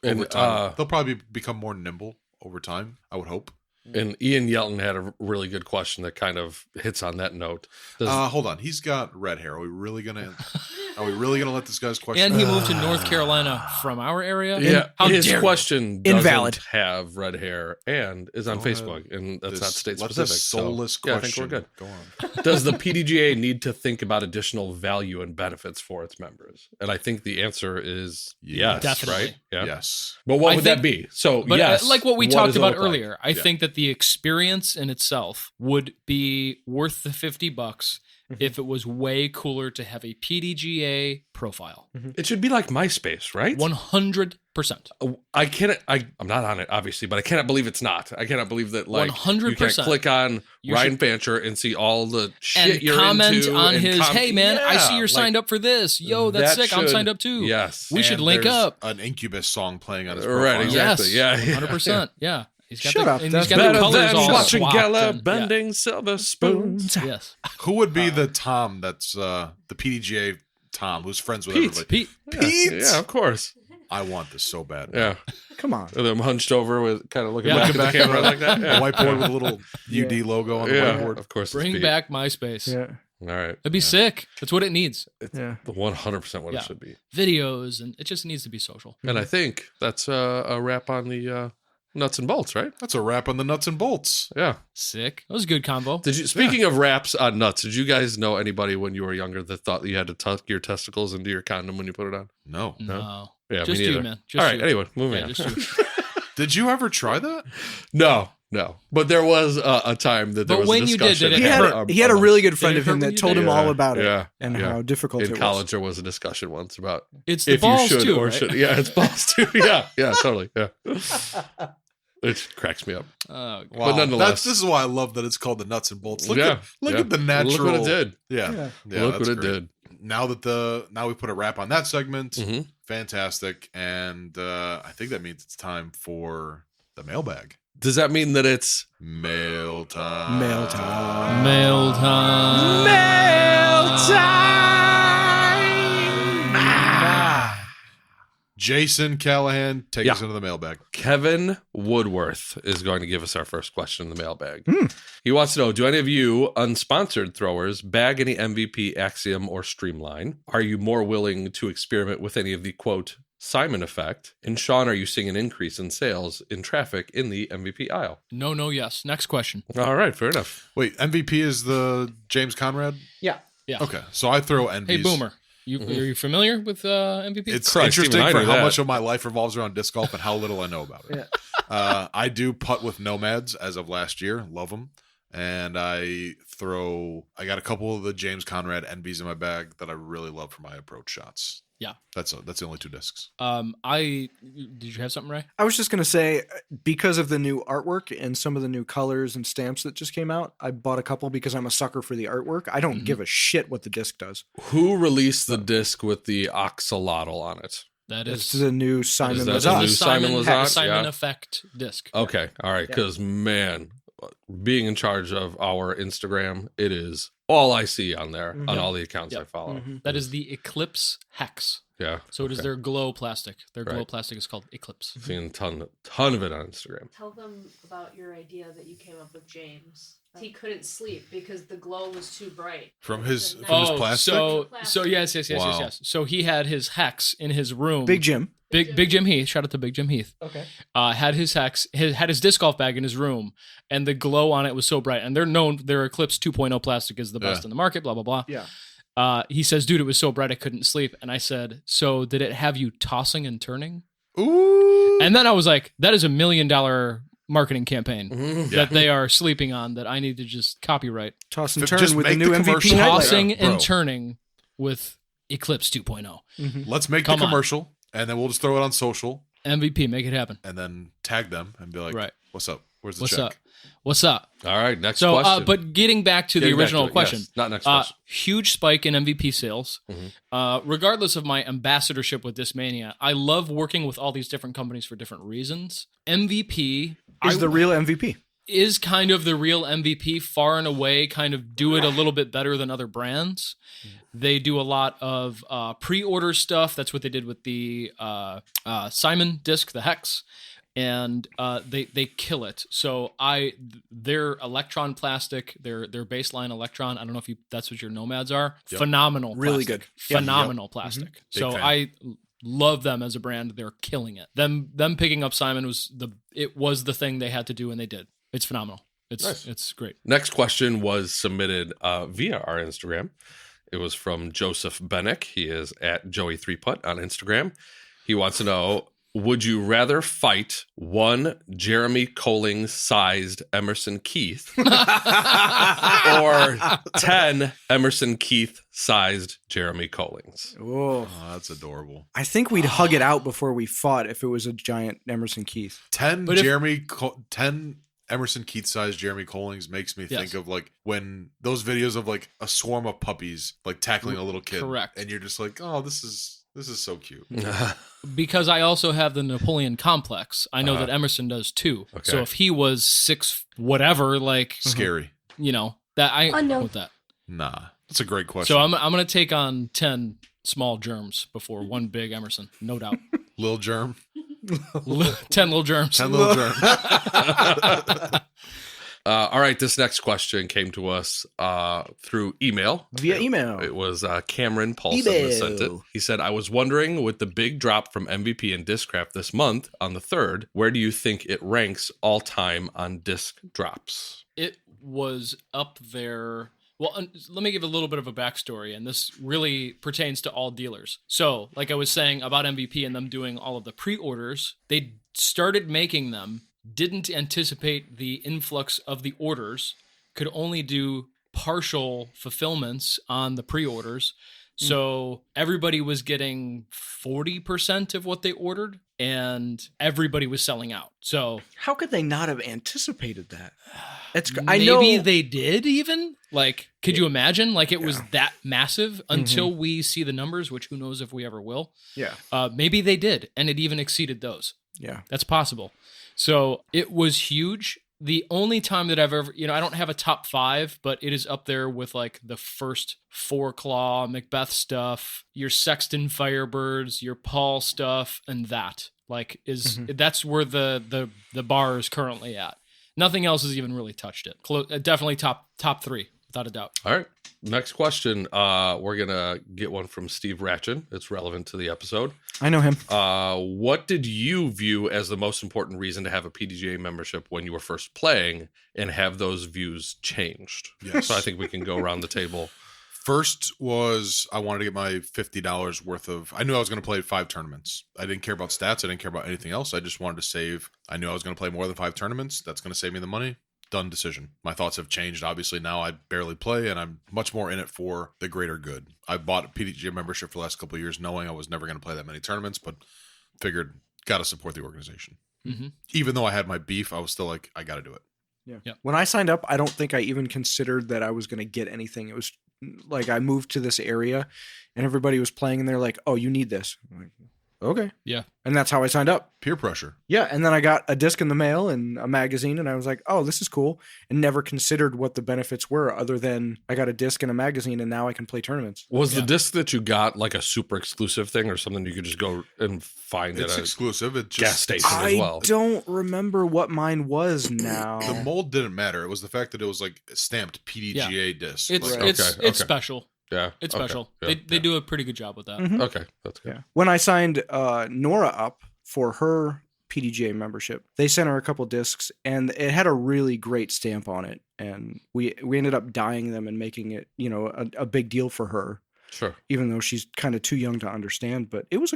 Over time, they'll probably become more nimble over time, I would hope. And Ian Yelton had a really good question that kind of hits on that note. Hold on, he's got red hair. Are we really gonna let this guy's question? And he moved to North Carolina from our area. Yeah, How his dare question doesn't Invalid. have red hair and is on Facebook, and that's not state specific. Soulless Yeah, I question. think we're good. Go on. Does the PDGA need to think about additional value and benefits for its members? And I think the answer is yes, Definitely. right? Yeah. Yes. But what I would think- that be? So, But yes, like what we does talked it about look like? earlier, I think that the experience in itself would be worth the $50 if it was way cooler to have a PDGA profile. It should be like MySpace, right? 100%. I'm not on it, obviously, but I cannot believe it's not. I cannot believe that, like, 100%. you can't click on You Ryan Fancher and see all the shit And you're comment into. on and his, hey man, I see you're signed up for this. Yo, that's that sick. I'm should- signed up too. Yes. We should And link there's up. An Incubus song playing on his Right, profile. exactly. Yes, Yeah, 100%. Yeah. He's got Shut the, up. and That's he's got the better colors than all watching swapped Gala and- bending silver spoons. Yes. Who would be the Tom that's the PDGA Tom who's friends with everybody? Pete. Pete? Yeah, of course. I want this so bad. Yeah. Come on. And I'm hunched over with kind of looking Yeah. back at the camera like that. A Yeah. whiteboard with a little UD logo on the Yeah, whiteboard. of course. it's Bring Pete. back MySpace. Yeah. All right. That'd be sick. That's what it needs. Yeah. 100% what Yeah. it should be. Videos, and it just needs to be social. And I think that's a wrap on the nuts and bolts, right? That's a wrap on the nuts and bolts. Yeah. Sick. That was a good combo. Did you? Speaking of wraps on nuts, did you guys know anybody when you were younger that thought that you had to tuck your testicles into your condom when you put it on? No. No. Yeah, Just me you, neither. man. Just All right. you. Anyway, moving Yeah, on. just you. Did you ever try that? No. But there was a time that there But was when a you did, discussion. did it He had hurt? he had a really good friend Did it of him hurt when that you told did him it? all about it Yeah. and Yeah. how difficult In it college, there was a discussion once about It's the if balls you should too, or right? should. Yeah, it's balls too. Yeah, totally. Yeah. It cracks me up. Oh, Wow. But nonetheless, This is why I love that it's called the nuts and bolts. Look Yeah, at the natural. Look what it did. Yeah. Yeah. Look that's what it great. did. Now we put a wrap on that segment. Mhm. Fantastic. And I think that means it's time for the mailbag. Does that mean that it's Mail time. Mail time. Mail time. Jason Callahan, take Yeah. us into the mailbag. Kevin Woodworth is going to give us our first question in the mailbag. He wants to know, do any of you unsponsored throwers bag any MVP, Axiom, or Streamline? Are you more willing to experiment with any of the, quote, Simon effect? And Sean, are you seeing an increase in sales in traffic in the MVP aisle? No, yes. Next question. All right, fair enough. Wait, MVP is the James Conrad? Yeah. Okay, so I throw NVs. Hey, Boomer. Are you familiar with MVP? It's Christ, interesting even I for knew how that. much of my life revolves around disc golf and how little I know about it. I do putt with Nomads as of last year. Love them. And I got a couple of the James Conrad NBs in my bag that I really love for my approach shots. Yeah. That's the only two discs. Did you have something, Ray? I was just going to say, because of the new artwork and some of the new colors and stamps that just came out, I bought a couple because I'm a sucker for the artwork. I don't give a shit what the disc does. Who released the disc with the axolotl on it? That It's is the new Simon that the new Lazat. Simon Lazat? Simon Yeah. Effect disc. Okay, all right, because man, being in charge of our Instagram, it is all I see on there on all the accounts I follow. That is the Eclipse Hex. Yeah. So it is okay. their glow plastic. Their glow Right. plastic is called Eclipse. Seeing a ton of it on Instagram. Tell them about your idea that you came up with James. He couldn't sleep because the glow was too bright. From his Oh, plastic? so yes. Wow. So he had his hex in his room. Big Jim. Big Jim Heath. Shout out to Big Jim Heath. Okay. Had his hex, had his disc golf bag in his room, and the glow on it was so bright. And they're known, their Eclipse 2.0 plastic is the best in the market. Blah blah blah. Yeah. He says, dude, it was so bright I couldn't sleep. And I said, so did it have you tossing and turning? Ooh. And then I was like, that is $1 million marketing campaign Mm-hmm. that they are sleeping on that I need to just copyright. Toss and Just turn with the make new the MVP commercial. nightlight. Tossing Yeah, and bro. turning with Eclipse 2.0. Let's make Come the on. commercial, and then we'll just throw it on social, MVP, make it happen. and then tag them and be like, Right. what's up? Where's the What's check? up? What's up? All right, next So, question. but getting back to Getting the back to original it, question, yes. Not next question. Huge spike in MVP sales. Regardless of my ambassadorship with Discmania, I love working with all these different companies for different reasons. MVP Is the real MVP. is kind of the real MVP, far and away, kind of do it a little bit better than other brands. They do a lot of pre-order stuff. That's what they did with the Simon disc, the Hex. and they kill it. So their electron plastic, their baseline electron. I don't know if that's what your Nomads are. Yep. Phenomenal, Really plastic. good. Yep. Phenomenal plastic. Big So fan. I love them as a brand. They're killing it. Them picking up Simon was the thing they had to do, and they did. It's phenomenal. It's great. Next question was submitted via our Instagram. It was from Joseph Bennick. He is at Joey3Putt on Instagram. He wants to know, would you rather fight one Jeremy Collings-sized Emerson Keith or 10 Emerson Keith-sized Jeremy Collings? Oh, that's adorable. I think we'd hug it out before we fought if it was a giant Emerson Keith. 10 Emerson Keith-sized Jeremy Collings makes me think of like when those videos of like a swarm of puppies like tackling a little kid. Correct. And you're just like, oh, this is so cute. Because I also have the Napoleon complex. I know that Emerson does too. Okay. So if he was 6 whatever, like Scary. That I with that. Nah, that's a great question. So I'm gonna take on 10 small germs before one big Emerson, no doubt. Lil Germ. 10 little germs. 10 little germs. All right, this next question came to us through email. Via email. It was Cameron Paulson that sent it. He said, I was wondering, with the big drop from MVP and Discraft this month on the 3rd, where do you think it ranks all time on disc drops? It was up there. Well, let me give a little bit of a backstory, and this really pertains to all dealers. So, like I was saying about MVP and them doing all of the pre-orders, they started making them, didn't anticipate the influx of the orders, could only do partial fulfillments on the pre-orders. So everybody was getting 40% of what they ordered, and everybody was selling out. So how could they not have anticipated that? Maybe they did even. Like, could you imagine? Like, it was that massive until we see the numbers, which who knows if we ever will. Yeah. Maybe they did, and it even exceeded those. Yeah. That's possible. So it was huge. The only time that I've ever, I don't have a top 5, but it is up there with like the first 4-Claw, Macbeth stuff, your Sexton Firebirds, your Paul stuff, and that that's where the bar is currently at. Nothing else has even really touched it. Definitely top 3, without a doubt. All right. Next question. We're going to get one from Steve Ratchin. It's relevant to the episode. I know him. What did you view as the most important reason to have a PDGA membership when you were first playing, and have those views changed? Yes. So I think we can go around the table. First was I wanted to get my $50 worth of. I knew I was going to play 5 tournaments. I didn't care about stats. I didn't care about anything else. I just wanted to save. I knew I was going to play more than 5 tournaments. That's going to save me the money. Done decision. My thoughts have changed. Obviously, now I barely play, and I'm much more in it for the greater good. I bought a PDGA membership for the last couple of years, knowing I was never going to play that many tournaments, but figured got to support the organization. Mm-hmm. Even though I had my beef, I was still like, I got to do it. Yeah. When I signed up, I don't think I even considered that I was going to get anything. It was like I moved to this area, and everybody was playing, and they're like, "Oh, you need this." I'm like, okay. Yeah. And that's how I signed up. Peer pressure. Yeah. And then I got a disc in the mail and a magazine, and I was like, oh, this is cool. And never considered what the benefits were other than I got a disc and a magazine, and now I can play tournaments. Was the disc that you got like a super exclusive thing, or something you could just go and find It's at a exclusive. It just, gas station as well? I don't remember what mine was now. The mold didn't matter. It was the fact that it was like stamped PDGA disc. It's Like, it's special. Yeah. It's Okay. special. Yeah. They do a pretty good job with that. Mhm. Okay. That's good. Yeah. When I signed Nora up for her PDGA membership, they sent her a couple discs, and it had a really great stamp on it. And we ended up dyeing them and making it, a big deal for her. Sure. Even though she's kind of too young to understand, but it was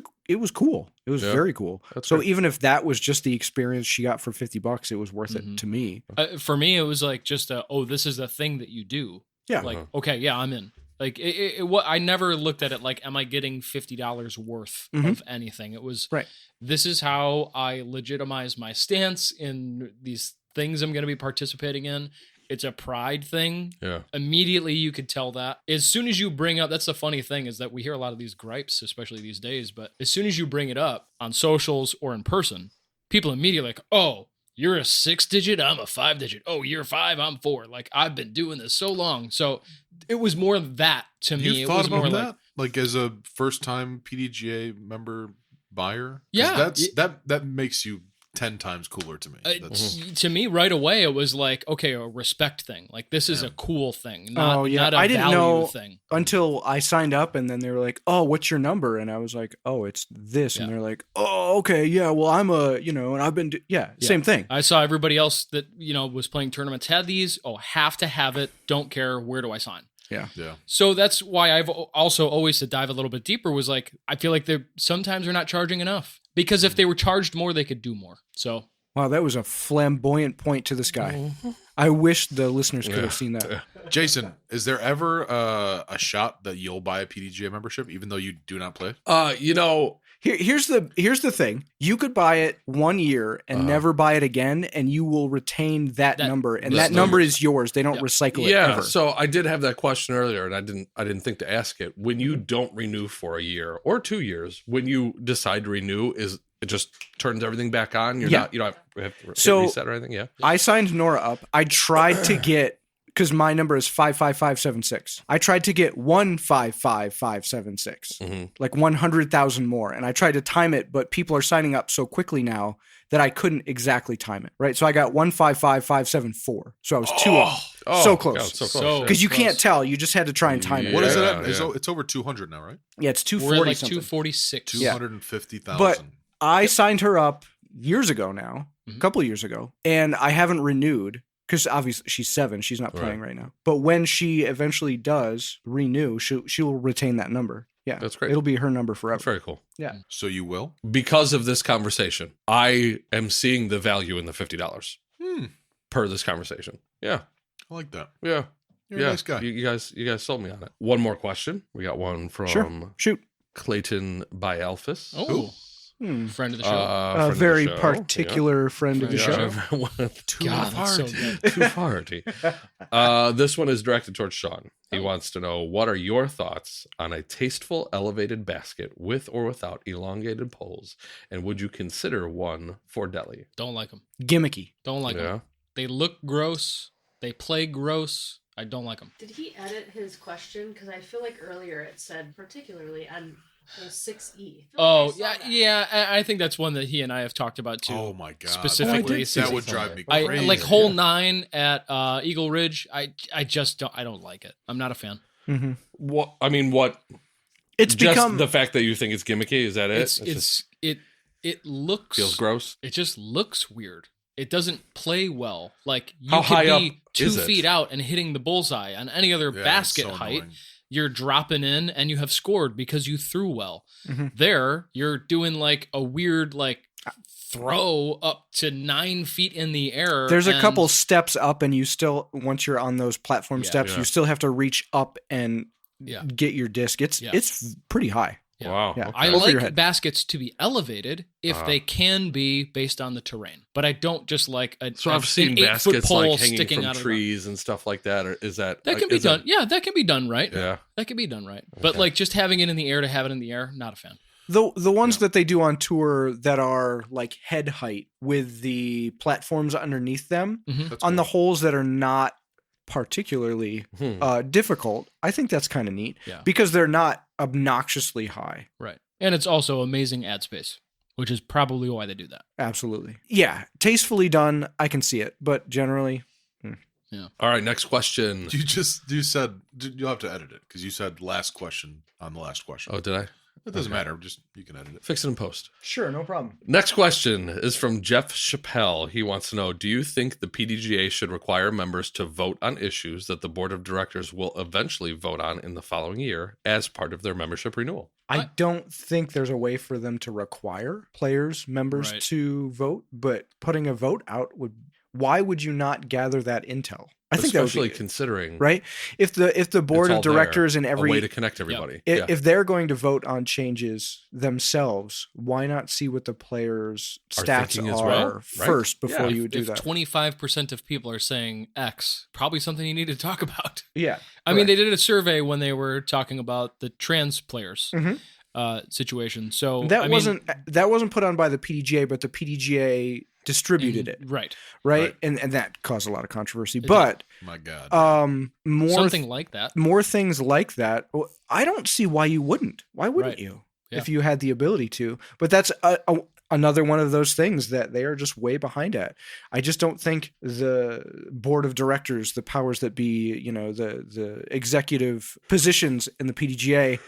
cool. It was Yeah. very cool. That's So great. even if that was just the experience she got for $50, it was worth it to me. For me, it was like just this is a thing that you do. Yeah. Like, okay, yeah, I'm in. Like, I never looked at it like, am I getting $50 worth of anything? It was, right. This is how I legitimize my stance in these things I'm going to be participating in. It's a pride thing. Yeah. Immediately you could tell that. As soon as you bring up, that's the funny thing, is that we hear a lot of these gripes, especially these days, but as soon as you bring it up on socials or in person, people immediately like, oh, you're a 6-digit, I'm a 5-digit. Oh, you're 5, I'm 4. Like, I've been doing this so long. So it was more that to me. You It thought was more about like, that? Like as a first time PDGA member buyer? 'Cause Yeah. That makes you 10 times cooler to me. To me, right away, it was like, okay, a respect thing. Like, this is a cool thing, not a I didn't value know thing. until I signed up, and then they were like, "Oh, what's your number?" And I was like, "Oh, it's this." And they're like, "Oh, okay, yeah. Well, I'm and I've been, same thing." I saw everybody else that was playing tournaments had these. Oh, have to have it. Don't care. Where do I sign? Yeah. So that's why I've also always, to dive a little bit deeper, was like, I feel like sometimes they're not charging enough, because if they were charged more, they could do more. So. Wow, that was a flamboyant point to this guy. I wish the listeners could have seen that. Jason, is there ever a shot that you'll buy a PDGA membership even though you do not play? Here's the thing. You could buy it 1 year and never buy it again, and you will retain that number, and that number is yours. They don't recycle it ever. So I did have that question earlier, and I didn't think to ask it. When you don't renew for a year or 2 years, when you decide to renew, it just turns everything back on? You don't have to hit reset or anything? Yeah. I signed Nora up. I tried to get, because my number is 55576. I tried to get 155576, like 100,000 more. And I tried to time it, but people are signing up so quickly now that I couldn't exactly time it. Right. So I got 155574. So I was 2 off. So close. God, so close. Because you can't tell. You just had to try and time it. What is it at? It's over 200 now, right? Yeah, it's 240. We're at like 246. 250,000. But I signed her up years ago now, a couple of years ago, and I haven't renewed. Because obviously she's 7, she's not playing right now. But when she eventually does renew, she'll retain that number. Yeah, that's great. It'll be her number forever. That's very cool. Yeah. So you will? Because of this conversation, I am seeing the value in the $50 per this conversation. Yeah, I like that. Yeah, you're a nice guy. You guys sold me on it. One more question. We got one from Shoot. Clayton Bialphus. Oh. Friend of the show. A very particular friend of the show. Too farty. This one is directed towards Sean. He wants to know, what are your thoughts on a tasteful elevated basket with or without elongated poles? And would you consider one for deli? Don't like them. Gimmicky. Don't like them. They look gross. They play gross. I don't like them. Did he edit his question? Because I feel like earlier it said particularly on 6E. Oh, yeah. I think that's one that he and I have talked about too. Oh my god! Specifically, that would drive me crazy. Like hole 9 at Eagle Ridge. I just don't. I don't like it. I'm not a fan. Mm-hmm. What? I mean, what? It's just become the fact that you think it's gimmicky. Is that it? It looks feels gross. It just looks weird. It doesn't play well. Like you How could high be up 2 is it? feet out and hitting the bullseye on any other basket so height. annoying. You're dropping in and you have scored because you threw well. Mm-hmm. There, you're doing like a weird throw up to 9 feet in the air. There's a couple steps up, and you still, once you're on those platform steps, you still have to reach up and get your disc. It's pretty high. Yeah. Wow. Yeah. Okay. I Over your like head. baskets to be elevated if they can be based on the terrain, but I don't just like So I've seen an 8-foot baskets pole like hanging sticking from out of trees and stuff like that. Or is that that can be done? Yeah, that can be done right. Yeah, that can be done right. But like just having it in the air to have it in the air, not a fan. The ones that they do on tour that are like head height with the platforms underneath them on the holes that are not particularly difficult, I think that's kind of neat because they're not obnoxiously high. Right. And it's also amazing ad space, which is probably why they do that. Absolutely. Yeah. Tastefully done. I can see it, but generally. Yeah. All right. Next question. You said you'll have to edit it because you said last question on the last question. Oh, did I? It doesn't matter. You can edit it. Fix it in post. Sure. No problem. Next question is from Jeff Chappelle. He wants to know, do you think the PDGA should require members to vote on issues that the board of directors will eventually vote on in the following year as part of their membership renewal? I don't think there's a way for them to require members to vote, but putting a vote out why would you not gather that intel? I think that would be, considering right. If the board of directors and every a way to connect everybody, if they're going to vote on changes themselves, why not see what the players' stats are first before you do that? 25% of people are saying X, probably something you need to talk about. Yeah, I mean, they did a survey when they were talking about the trans players. Situation. So that wasn't put on by the PDGA, but the PDGA distributed it. Right. And that caused a lot of controversy. But my God, more something like that. More things like that. I don't see why you wouldn't. Why wouldn't you? Yeah. If you had the ability to. But that's another one of those things that they are just way behind at. I just don't think the board of directors, the powers that be, the executive positions in the PDGA,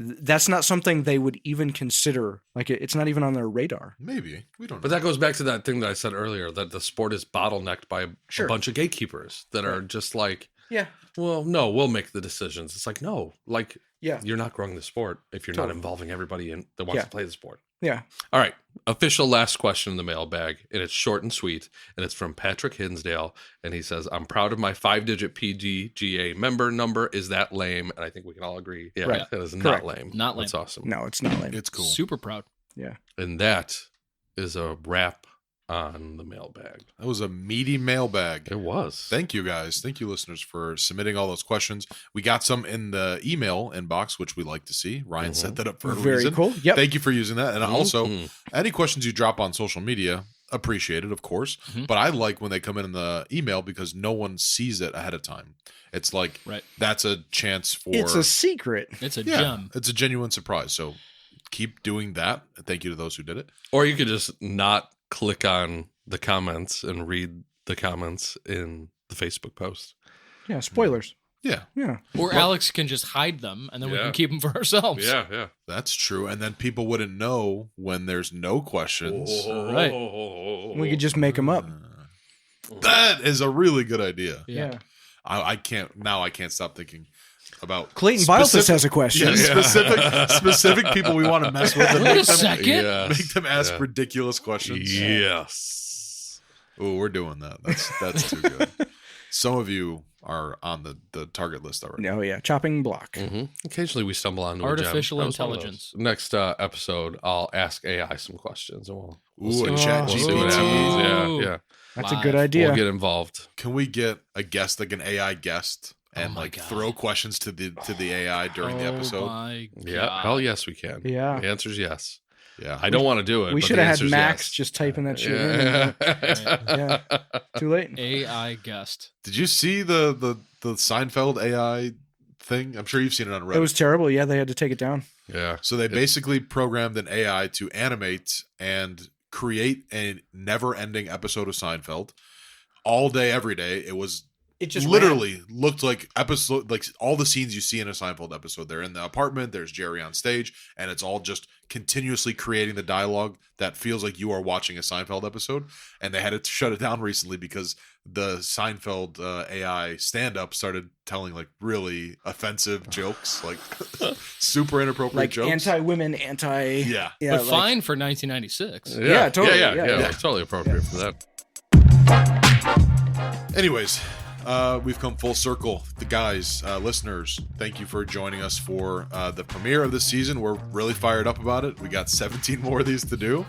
that's not something they would even consider. Like, it's not even on their radar. Maybe. We don't know. But that goes back to that thing that I said earlier, that the sport is bottlenecked by a bunch of gatekeepers that are just like, yeah, well, no, we'll make the decisions. It's like, no, like, yeah, you're not growing the sport if you're not involving everybody that wants to play the sport. Yeah. All right. Official last question in the mailbag, and it's short and sweet, and it's from Patrick Hinsdale, and he says, I'm proud of my 5-digit PDGA member number. Is that lame? And I think we can all agree. Yeah, right. That is not lame. Not lame. That's awesome. No, it's not lame. It's cool. Super proud. Yeah. And that is a wrap on the mailbag. That was a meaty mailbag. It was. Thank you, guys. Thank you, listeners, for submitting all those questions. We got some in the email inbox, which we like to see. Ryan set that up for a reason. Very cool. Yep. Thank you for using that. And also, any questions you drop on social media, appreciated, of course. But I like when they come in the email because no one sees it ahead of time. It's like, that's a chance for... It's a secret. It's a gem. It's a genuine surprise. So keep doing that. Thank you to those who did it. Or you could just not click on the comments and read the comments in the Facebook post. Yeah, spoilers. Yeah. Yeah. Or Alex can just hide them, and then we can keep them for ourselves. Yeah, yeah. That's true. And then people wouldn't know when there's no questions. Right. We could just make them up. That is a really good idea. Yeah. I can't stop thinking about Clayton Bilefus has a question. Yeah, specific people we want to mess with and Wait a second. make them ask ridiculous questions. Yes. Oh, we're doing that. That's too good. Some of you are on the target list already. Oh yeah, chopping block. Occasionally we stumble on artificial intelligence. Next episode, I'll ask AI some questions, and we'll chat see what happens. Yeah. That's a good idea. We'll get involved. Can we get a guest, like an AI guest, and throw questions to the AI during the episode? My God. Yeah, hell yes, we can. Yeah, the answer's yes. Yeah, I don't want to do it. We but should the have had answer's Max yes. just typing that shit in. Yeah, too late. AI guest. Did you see the Seinfeld AI thing? I'm sure you've seen it on Reddit. It was terrible. Yeah, they had to take it down. Yeah. So they basically programmed an AI to animate and create a never-ending episode of Seinfeld all day, every day. It just literally looked like all the scenes you see in a Seinfeld episode. They're in the apartment, there's Jerry on stage, and it's all just continuously creating the dialogue that feels like you are watching a Seinfeld episode. And they had to shut it down recently because the Seinfeld AI stand-up started telling like really offensive jokes, like super inappropriate like jokes. Anti-women, yeah. But fine for 1996. Yeah, totally. Yeah, totally appropriate for that. Anyways, we've come full circle. The guys, listeners, thank you for joining us for the premiere of this season. We're really fired up about it. We got 17 more of these to do.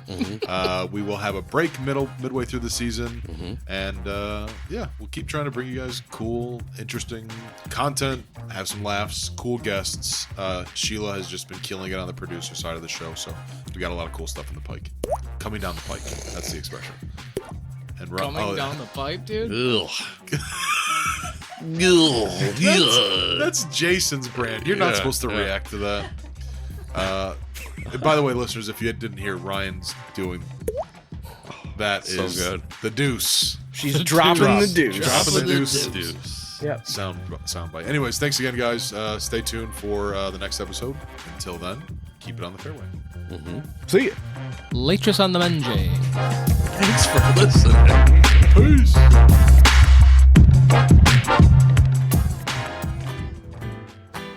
We will have a break midway through the season. And we'll keep trying to bring you guys cool, interesting content, have some laughs, cool guests. Sheila has just been killing it on the producer side of the show, so we got a lot of cool stuff in the pike. Coming down the pike. That's the expression. And coming down the pipe, dude. That's Jason's brand. You're not supposed to react to that. By the way, listeners, if you didn't hear, Ryan's doing that so is good. The deuce. She's dropping the deuce. Dropping the deuce. Yeah. Sound bite. Anyways, thanks again, guys. Stay tuned for the next episode. Until then, keep it on the fairway. See ya. Latris on the Menge. Thanks for listening. Peace.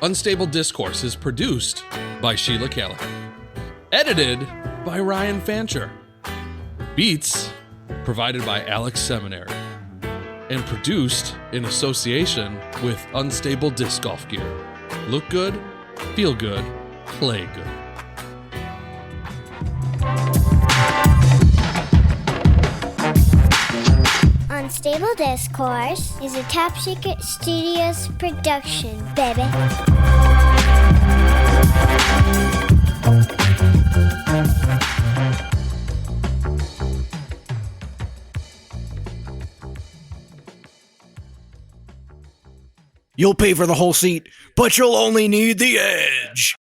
Unstable Discourse is produced by Sheila Callahan. Edited by Ryan Fancher. Beats provided by Alex Seminary. And produced in association with Unstable Disc Golf Gear. Look good, feel good, play good. Unstable Discourse is a Top Secret Studios production, baby. You'll pay for the whole seat, but you'll only need the edge.